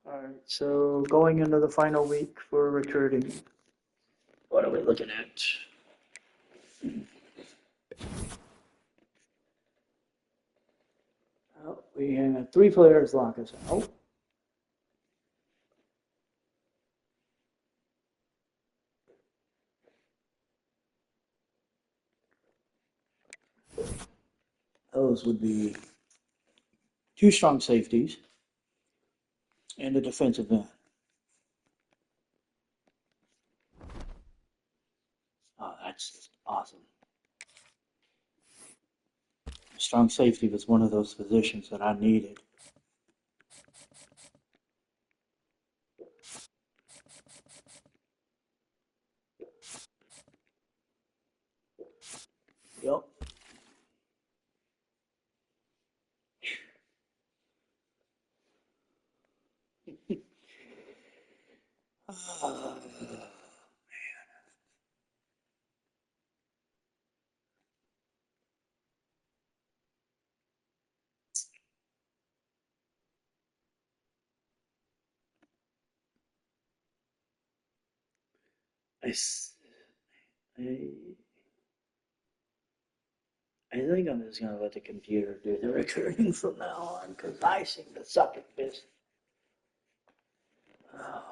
Alright, so going into the final week for recruiting. What are we looking at? Oh, we had 3 players lock us out. Those would be 2 strong safeties and a defensive end. Oh, that's awesome. Strong safety was one of those positions that I needed. Yep. I think I'm just gonna let the computer do the recording from now on because I seem to suck at this. Oh.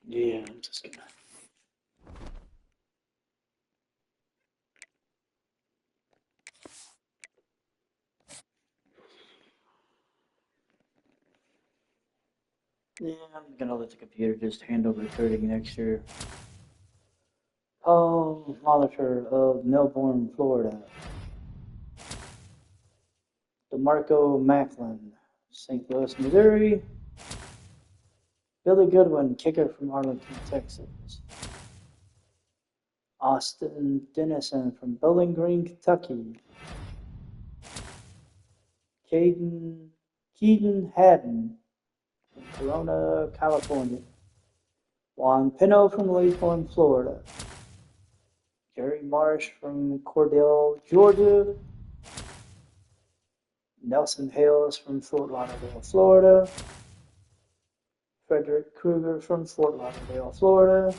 Yeah, I'm just gonna. Yeah, I'm gonna let the computer just handle recruiting next year. Oh, monitor of Melbourne, Florida. DeMarco Macklin, St. Louis, Missouri. Billy Goodwin, kicker from Arlington, Texas. Austin Dennison from Bowling Green, Kentucky. Keaton Haddon from Corona, California. Juan Pino from Lakeland, Florida. Jerry Marsh from Cordell, Georgia. Nelson Hales from Fort Lauderdale, Florida. Frederick Krueger from Fort Lauderdale, Florida.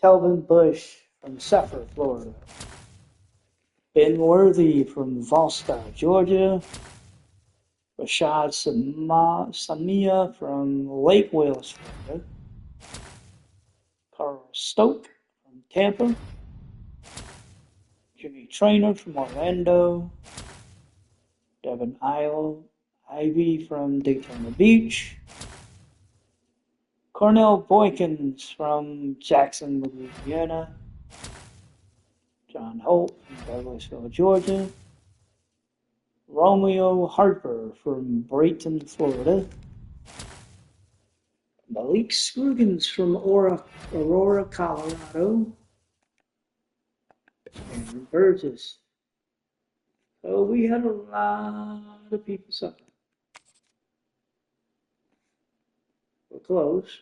Telvin Bush from Suffolk, Florida. Ben Worthy from Valsta, Georgia. Rashad Samia from Lake Wales, Florida. Carl Stoke from Tampa. Jimmy Traynor from Orlando. Devin Ivy from Daytona Beach. Cornell Boykins from Jackson, Louisiana. John Holt from Douglasville, Georgia. Romeo Harper from Brayton, Florida. Malik Scroogins from Aurora, Colorado. And Burgess. So we had a lot of people sucking. We're close.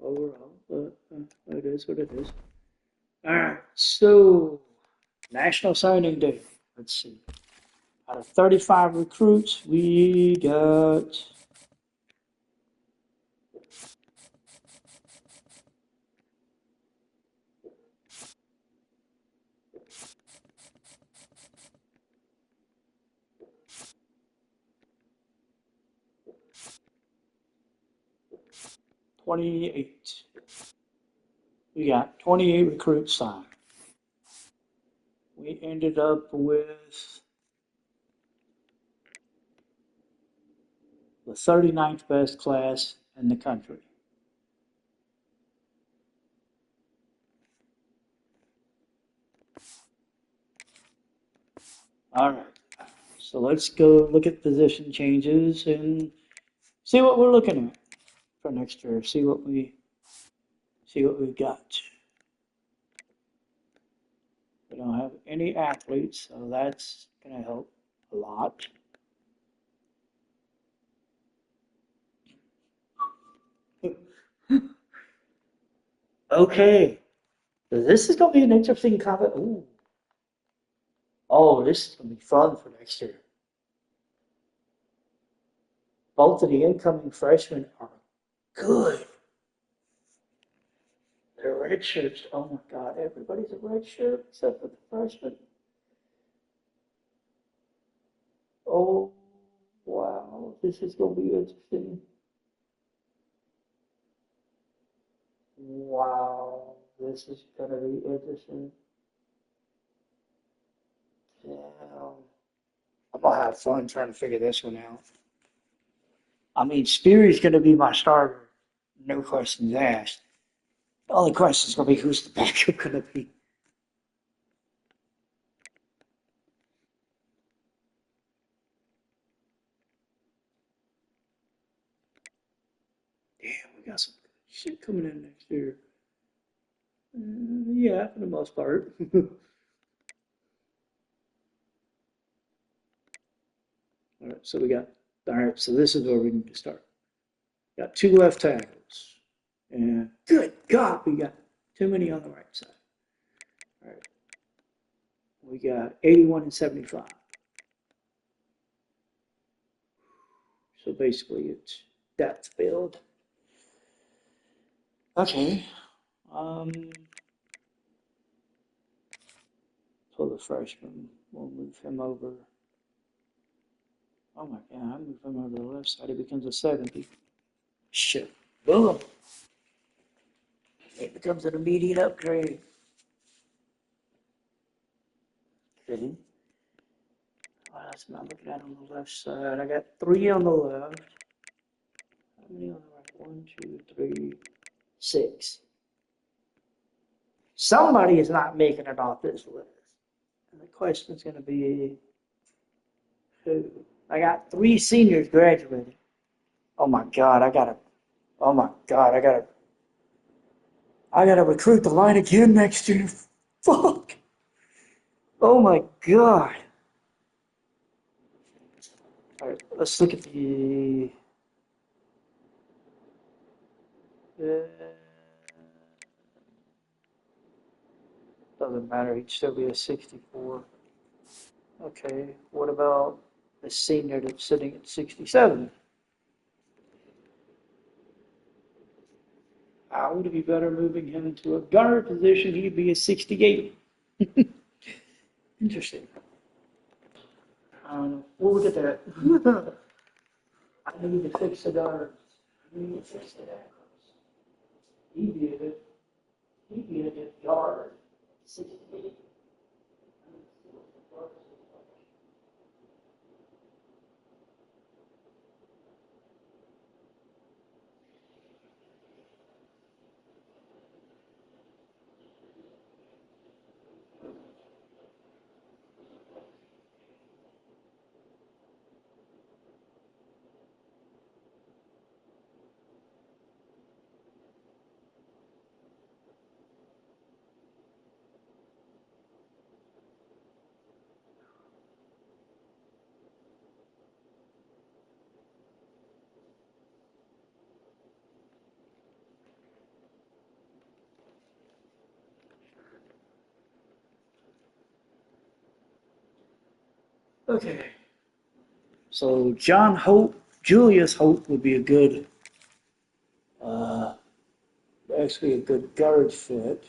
Overall, but it is what it is. All right, so National Signing Day. Let's see. Out of 35 recruits, we got 28. We got 28 recruits signed. We ended up with the 39th best class in the country. All right. So let's go look at position changes and see what we're looking at for next year. See what we've got. We don't have any athletes, so that's going to help a lot. Okay, so this is going to be an interesting comment. Ooh. Oh, this is going to be fun for next year. Both of the incoming freshmen are good. They're red shirts. Oh my God, everybody's a red shirt except for the freshmen. Oh, wow, this is going to be interesting. Wow, this is going to be interesting. Yeah, I'm going to have fun trying to figure this one out. I mean, Speary's going to be my starter. No questions asked. The only question is going to be who's the backup going to be. Damn, we got some good shit coming in next year. Yeah, for the most part. All right, so we got. All right, so this is where we need to start. Got two left tackles, and good God, we got too many on the right side. All right, we got 81 and 75. So basically, it's depth build. Okay. So the freshman, we'll move him over. Oh my God, I move him over to the left side, he becomes a 70. Shit. Boom. It becomes an immediate upgrade. Okay. What else am I looking at on the left side? I got 3 on the left. How many on the right? 1, 2, 3, 6. Somebody is not making it off this list. And the question is going to be who? I got 3 seniors graduating. Oh my God, oh my God, I gotta recruit the line again next year. Fuck. Oh my God. All right, let's look at the. Uh, doesn't matter. He'd still be a 64. Okay. What about the senior that's sitting at 67? Would it be better moving him into a guard position? He'd be a 68. Interesting. I don't know. We'll look at that. I need to fix the guards. I need to fix the guards. He'd be a good guard. 68. Okay. So Julius Hope would be a good, uh, actually a good guard fit.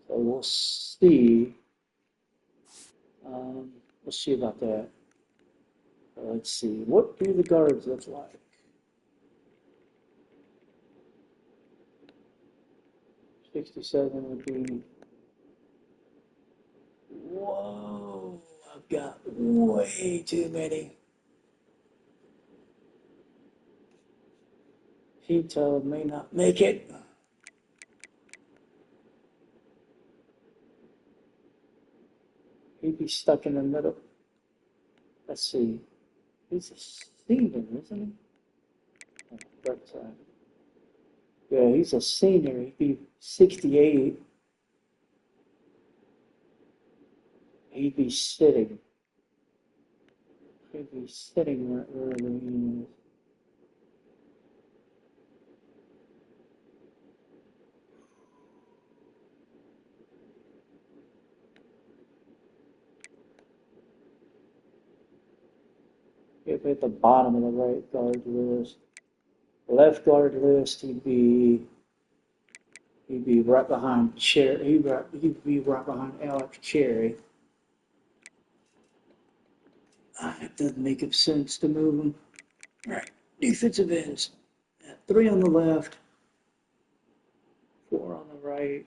So we'll see. Let's see about that. Let's see. What do the guards look like? 67 would be. Whoa! I've got way too many. Hito may not make it. He'd be stuck in the middle. Let's see. He's a senior, isn't he? Oh, right side. Yeah, he's a senior. He'd be 68. He'd be sitting. He'd be sitting right wherever he is. If at the bottom of the right guard list. Left guard list, he'd be right behind Cherry. He'd be right behind Alex Cherry. It doesn't make sense to move him. Right. Defensive ends. 3 on the left, 4 on the right.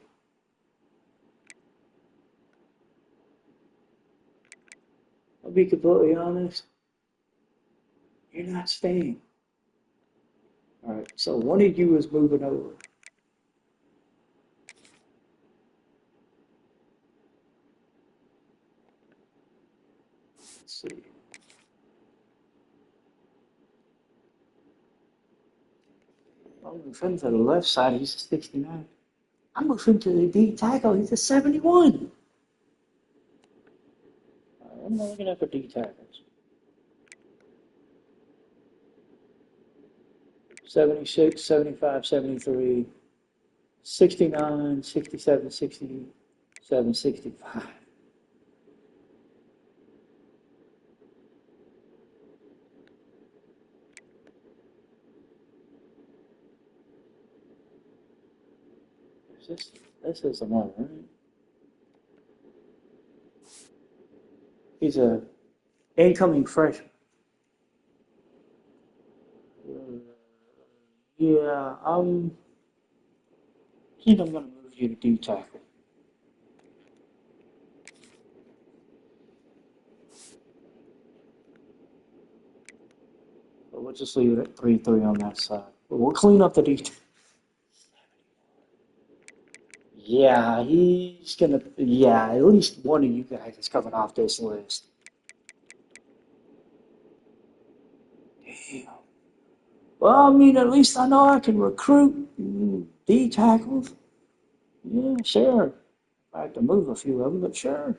I'll be completely honest. You're not staying. All right. So one of you is moving over. Let's see. I'll move him to the left side. He's a 69. I'm moving to the D tackle. He's a 71. I'm not looking at for D tackles. 76, 75, 73, 69, 67, 67, 65. This is the one, right? He's a incoming freshman. Yeah, I think I'm gonna move you to D tackle. But we'll just leave it at 3-3 on that side. But we'll clean up the D. Yeah, he's gonna. Yeah, at least one of you guys is coming off this list. Damn. Well, I mean, at least I know I can recruit D tackles. Yeah, sure. I have to move a few of them, but sure.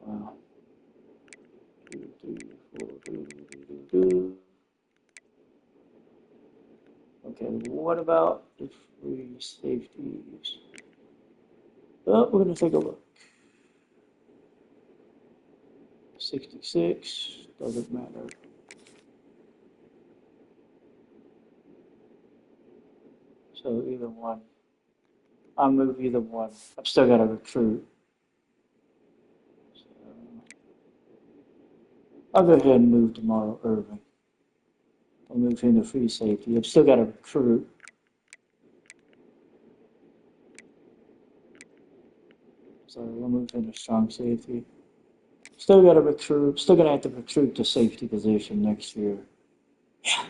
Wow. Two, three, four, okay, what about the free safeties? Well, we're going to take a look. 66, doesn't matter. So either one. I'll move either one. I've still got to recruit. So I'll go ahead and move tomorrow Irving. I'll move him to free safety. I've still got to recruit. So we'll move him to strong safety. Still got to recruit. Still going to have to recruit the safety position next year. Yeah.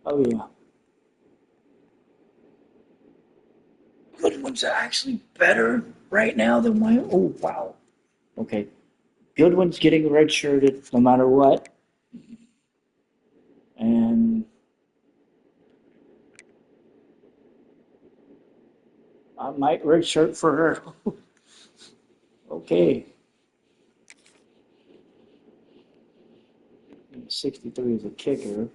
Oh, yeah. Goodwin's actually better right now than my. Oh, wow. Okay. Goodwin's getting redshirted no matter what. And I might redshirt for her. Okay. 63 is a kicker.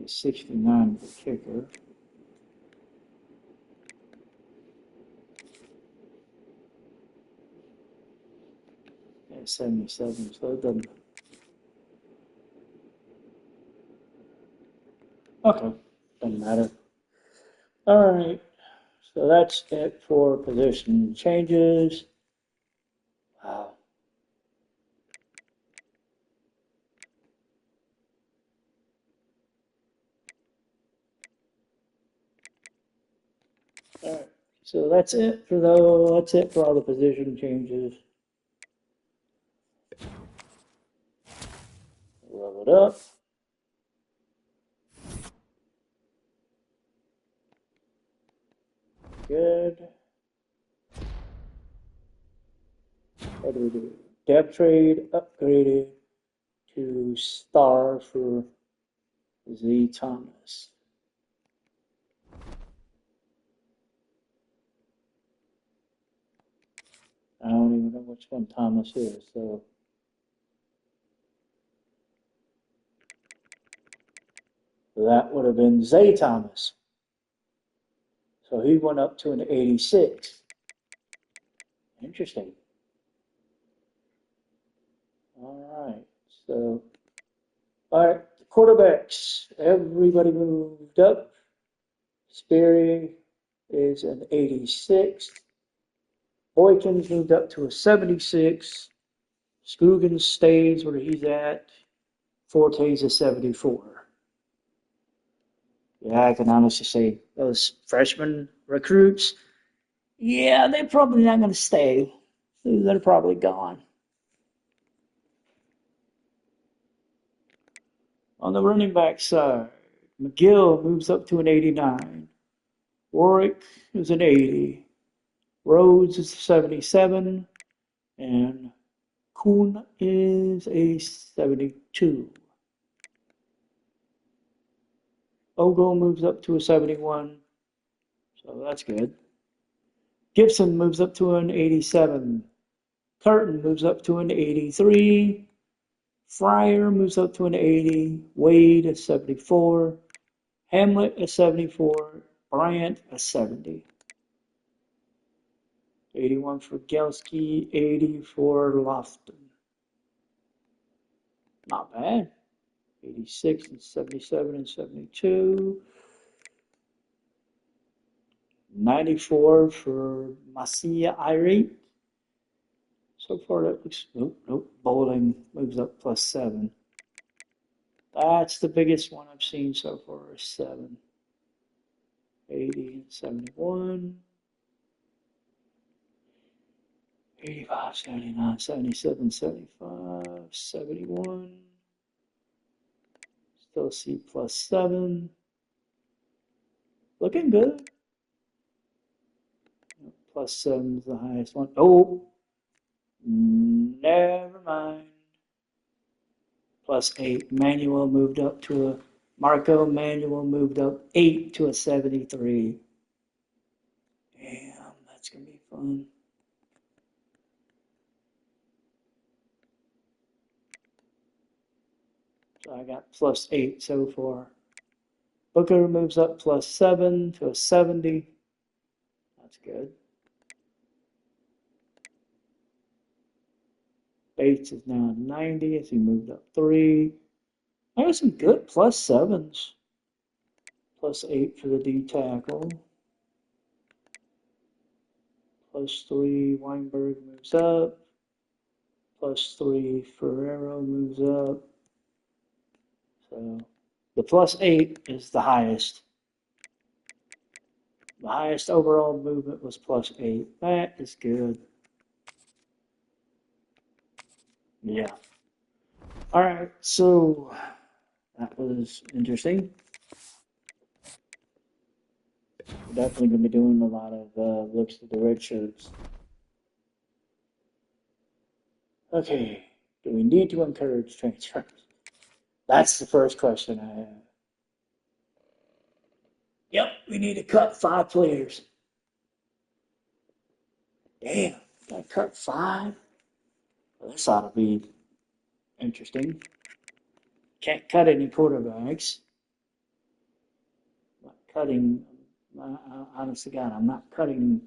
69 is a kicker. Yeah, 77, so it doesn't. Okay, doesn't matter. All right, so that's it for position changes. Wow. All right, so that's it for That's it for all the position changes. Level it up. Good. What do we do? Depth trade upgraded to star for Z Thomas. I don't even know which one Thomas is, so that would have been Zay Thomas. So he went up to an 86. Interesting. All right. So, all right. Quarterbacks. Everybody moved up. Sperry is an 86. Boykins moved up to a 76. Scoogin stays where he's at. Forte's a 74. Yeah, I can honestly say those freshman recruits, yeah, they're probably not going to stay. They're probably gone. On the running back side, McGill moves up to an 89. Warwick is an 80. Rhodes is 77. And Kuhn is a 72. Ogle moves up to a 71. So that's good. Gibson moves up to an 87. Curtin moves up to an 83. Fryer moves up to an 80. Wade a 74. Hamlet a 74. Bryant a 70. 81 for Gelski, 80 for Lofton. Not bad. 86 and 77 and 72. 94 for Masia Irate. So far that looks, nope. Bowling moves up +7. That's the biggest one I've seen so far is 7. 80 and 71. 85, 79, 77, 75, 71. Still see +7. Looking good. +7 is the highest one. Oh, never mind. +8. Manuel moved up to a Marco Manuel moved up 8 to a 73. Damn, that's gonna be fun. So I got +8 so far. Booker moves up +7 to a 70. That's good. Bates is now 90 as he moved up 3. I got some good +7s. +8 for the D tackle. +3 Weinberg moves up. +3 Ferrero moves up. So the +8 is the highest. The highest overall movement was +8. That is good. Yeah. All right. So that was interesting. We're definitely going to be doing a lot of looks at the red shirts. Okay. Do we need to encourage transfers? That's the first question I have. Yep. We need to cut 5 players. Damn. Got to cut 5? Well, this ought to be interesting. Can't cut any quarterbacks. I'm not cutting. Honest to God, I'm not cutting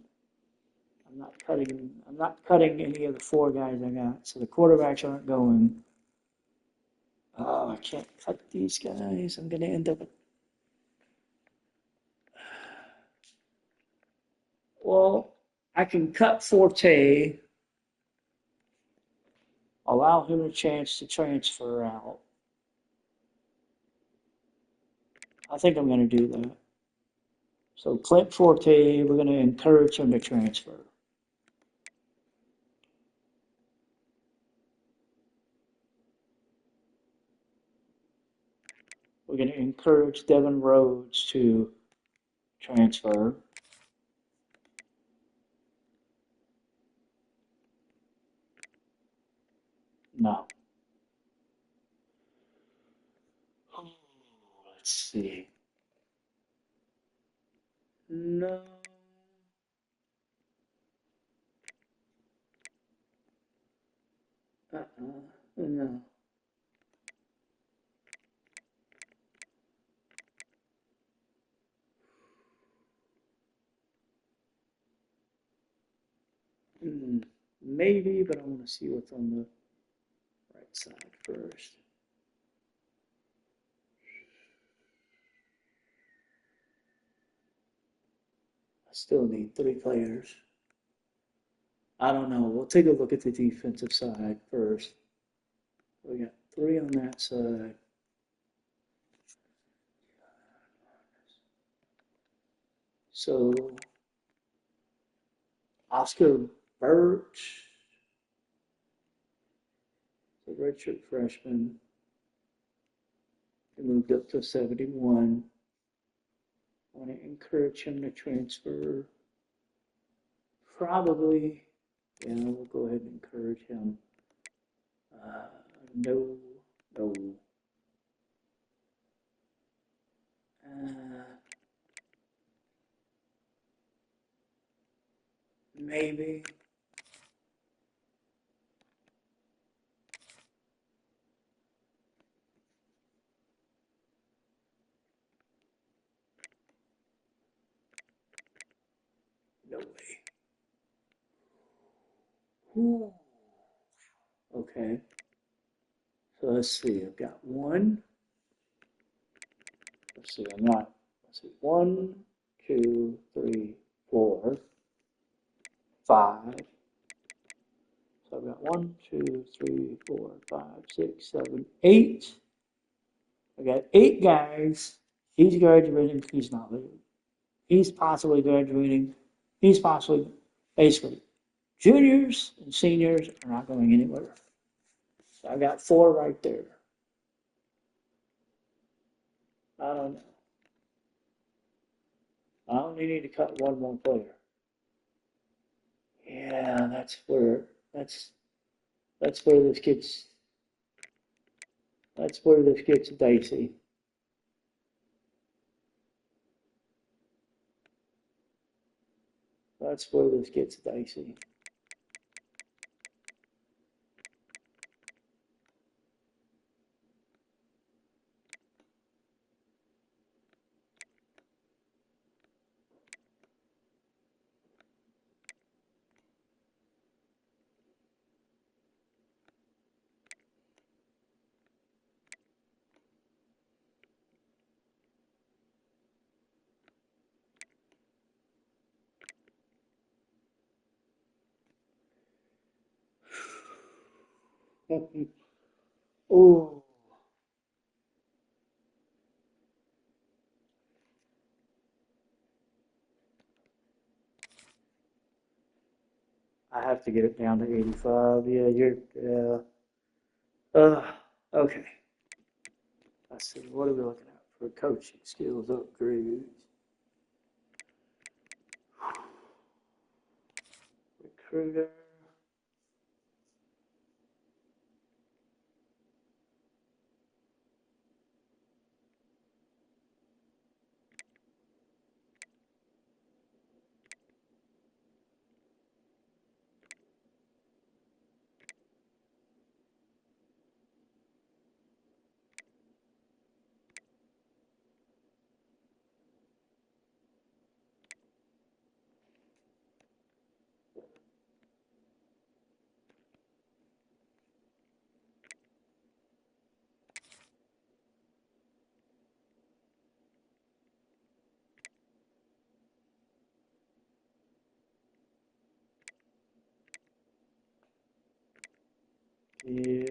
any of the 4 guys I got. So the quarterbacks aren't going. Oh, I can't cut these guys. I'm going to end up. Well, I can cut Forte, allow him a chance to transfer out. I think I'm going to do that. So Clint Forte, we're going to encourage him to transfer. We're going to encourage Devin Rhodes to transfer. No. Let's see. No. No. Maybe, but I want to see what's on the right side first. I still need 3 players. I don't know. We'll take a look at the defensive side first. We got 3 on that side. So, Oscar Birch, the redshirt freshman, he moved up to 71. I want to encourage him to transfer. Probably, yeah, we'll go ahead and encourage him. No. Maybe. No way. Ooh. Okay. So let's see. I've got 1. Let's see. Let's see. 1, 2, 3, 4, 5. So I've got 1, 2, 3, 4, 5, 6, 7, 8. I got 8 guys. He's graduating. He's not leaving. He's possibly graduating. He's possibly, basically, juniors and seniors are not going anywhere. So I got 4 right there. I don't know. I only need to cut one more player. Yeah, that's where this gets dicey. That's where this gets dicey. Oh, I have to get it down to 85. Yeah, yeah. Okay. Let's see. What are we looking at for coaching skills upgrades? Recruiter. Yeah.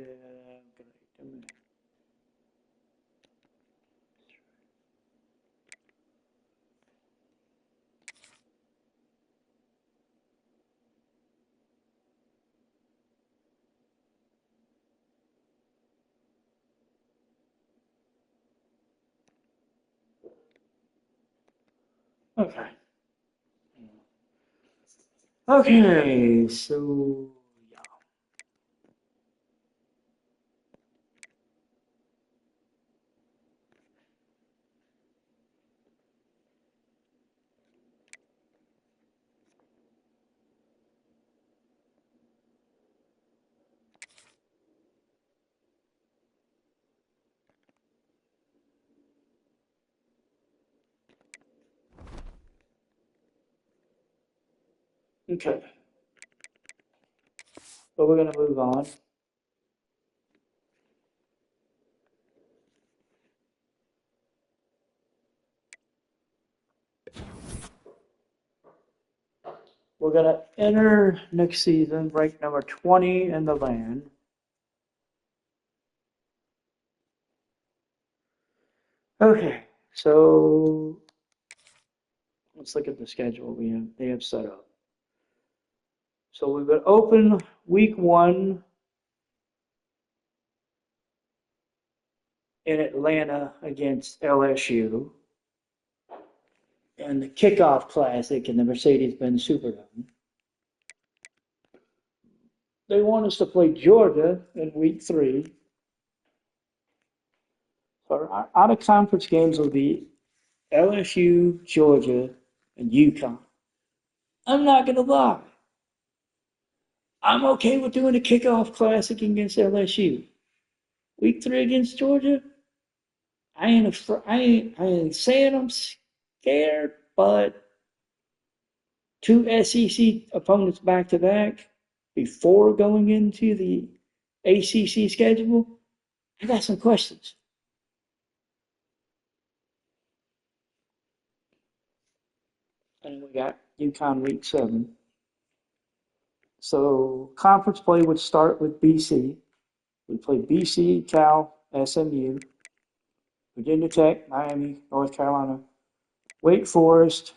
Okay. Okay. So yeah. Okay. But we're gonna move on. We're gonna enter next season rank number 20 in the land. Okay. So let's look at the schedule they have set up. So we've got open week 1 in Atlanta against LSU, and the kickoff classic in the Mercedes-Benz Superdome. They want us to play Georgia in week 3. So our out of conference games will be LSU, Georgia, and UConn. I'm not gonna lie. I'm okay with doing a kickoff classic against LSU. Week 3 against Georgia, I ain't saying I'm scared, but 2 SEC opponents back to back before going into the ACC schedule, I got some questions. And we got UConn week 7. So conference play would start with BC. We play BC, Cal, SMU, Virginia Tech, Miami, North Carolina, Wake Forest,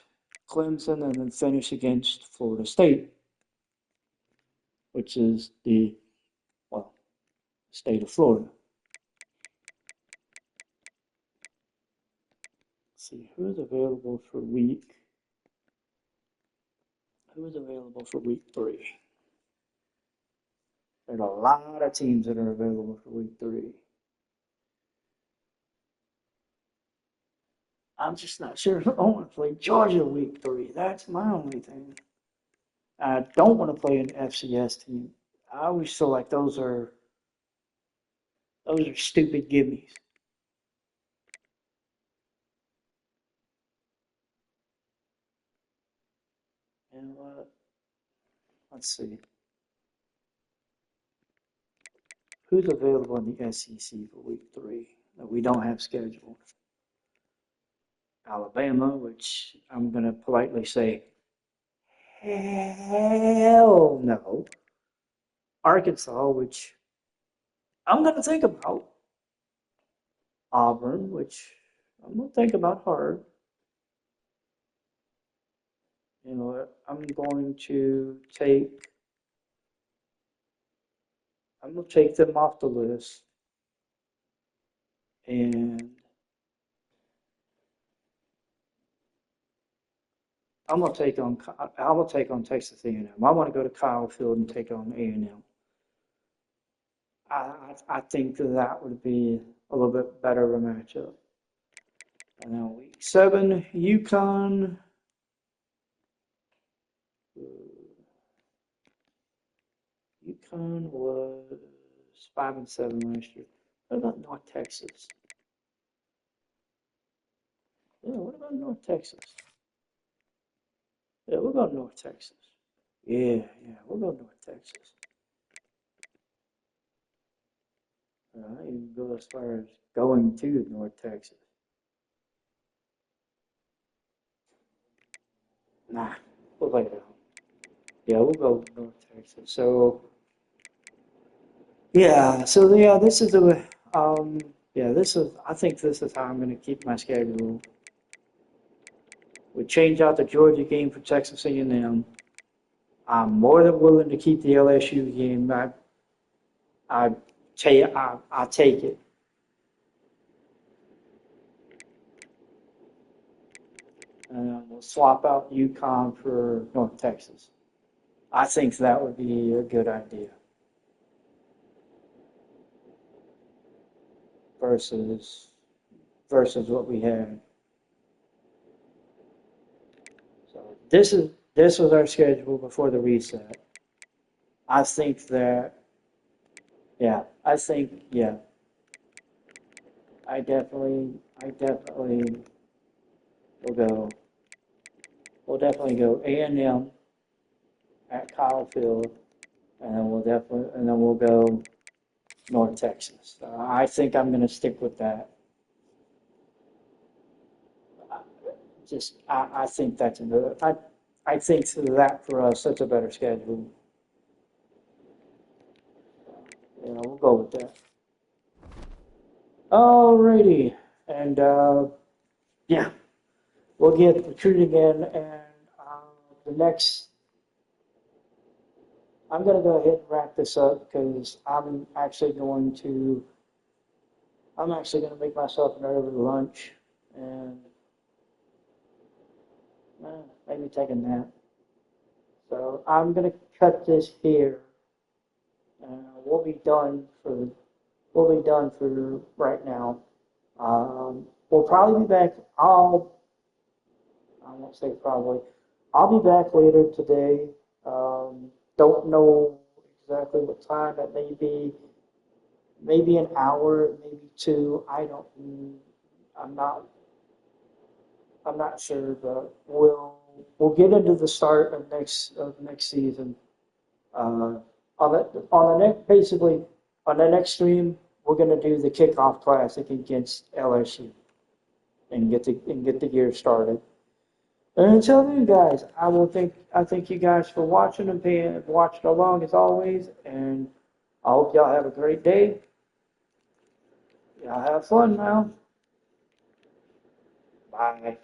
Clemson, and then finish against Florida State, which is the, well, state of Florida. Let's see who's available for week. Who's available for week 3? There's a lot of teams that are available for week 3. I'm just not sure I want to play Georgia week 3. That's my only thing. I don't want to play an FCS team. I always feel like those are stupid gimmies. And let's see. Who's available in the SEC for week 3 that we don't have scheduled? Alabama, which I'm going to politely say, hell no. Arkansas, which I'm going to think about. Auburn, which I'm going to think about hard. You know what? I'm going to take them off the list. And I'm gonna take on Texas A&M. I want to go to Kyle Field and take on A&M. I think that would be a little bit better of a matchup. And now week 7, UConn. UConn was 5-7 last year. What about North Texas? Yeah, what about North Texas? Yeah, we'll go to North Texas. Yeah, we'll go to North Texas. I even go as far as going to North Texas. Nah, we'll lay it out. Yeah, we'll go North Texas. So, this is the, I think this is how I'm going to keep my schedule. We change out the Georgia game for Texas A&M. I'm more than willing to keep the LSU game. I'll take it. And we'll swap out UConn for North Texas. I think that would be a good idea. Versus what we had. So this was our schedule before the reset. I think that, I definitely will go. We'll definitely go A&M at Kyle Field, and then we'll go North Texas. I think I'm going to stick with that. I think that's a good. I think that for us, that's a better schedule. We'll go with that. Alrighty, and we'll get recruiting in, and the next. I'm going to go ahead and wrap this up because I'm actually going to make myself an early lunch and maybe take a nap. So I'm going to cut this here. We'll be done for right now. We'll probably be back. I won't say probably. I'll be back later today. Don't know exactly what time. That may be maybe an hour, maybe 2. I'm not sure, but we'll get into the start of next season. On the next stream, we're going to do the kickoff classic against LSU and get the year started. And until then, guys, I thank you guys for watching and being watching along as always, and I hope y'all have a great day. Y'all have fun now. Bye.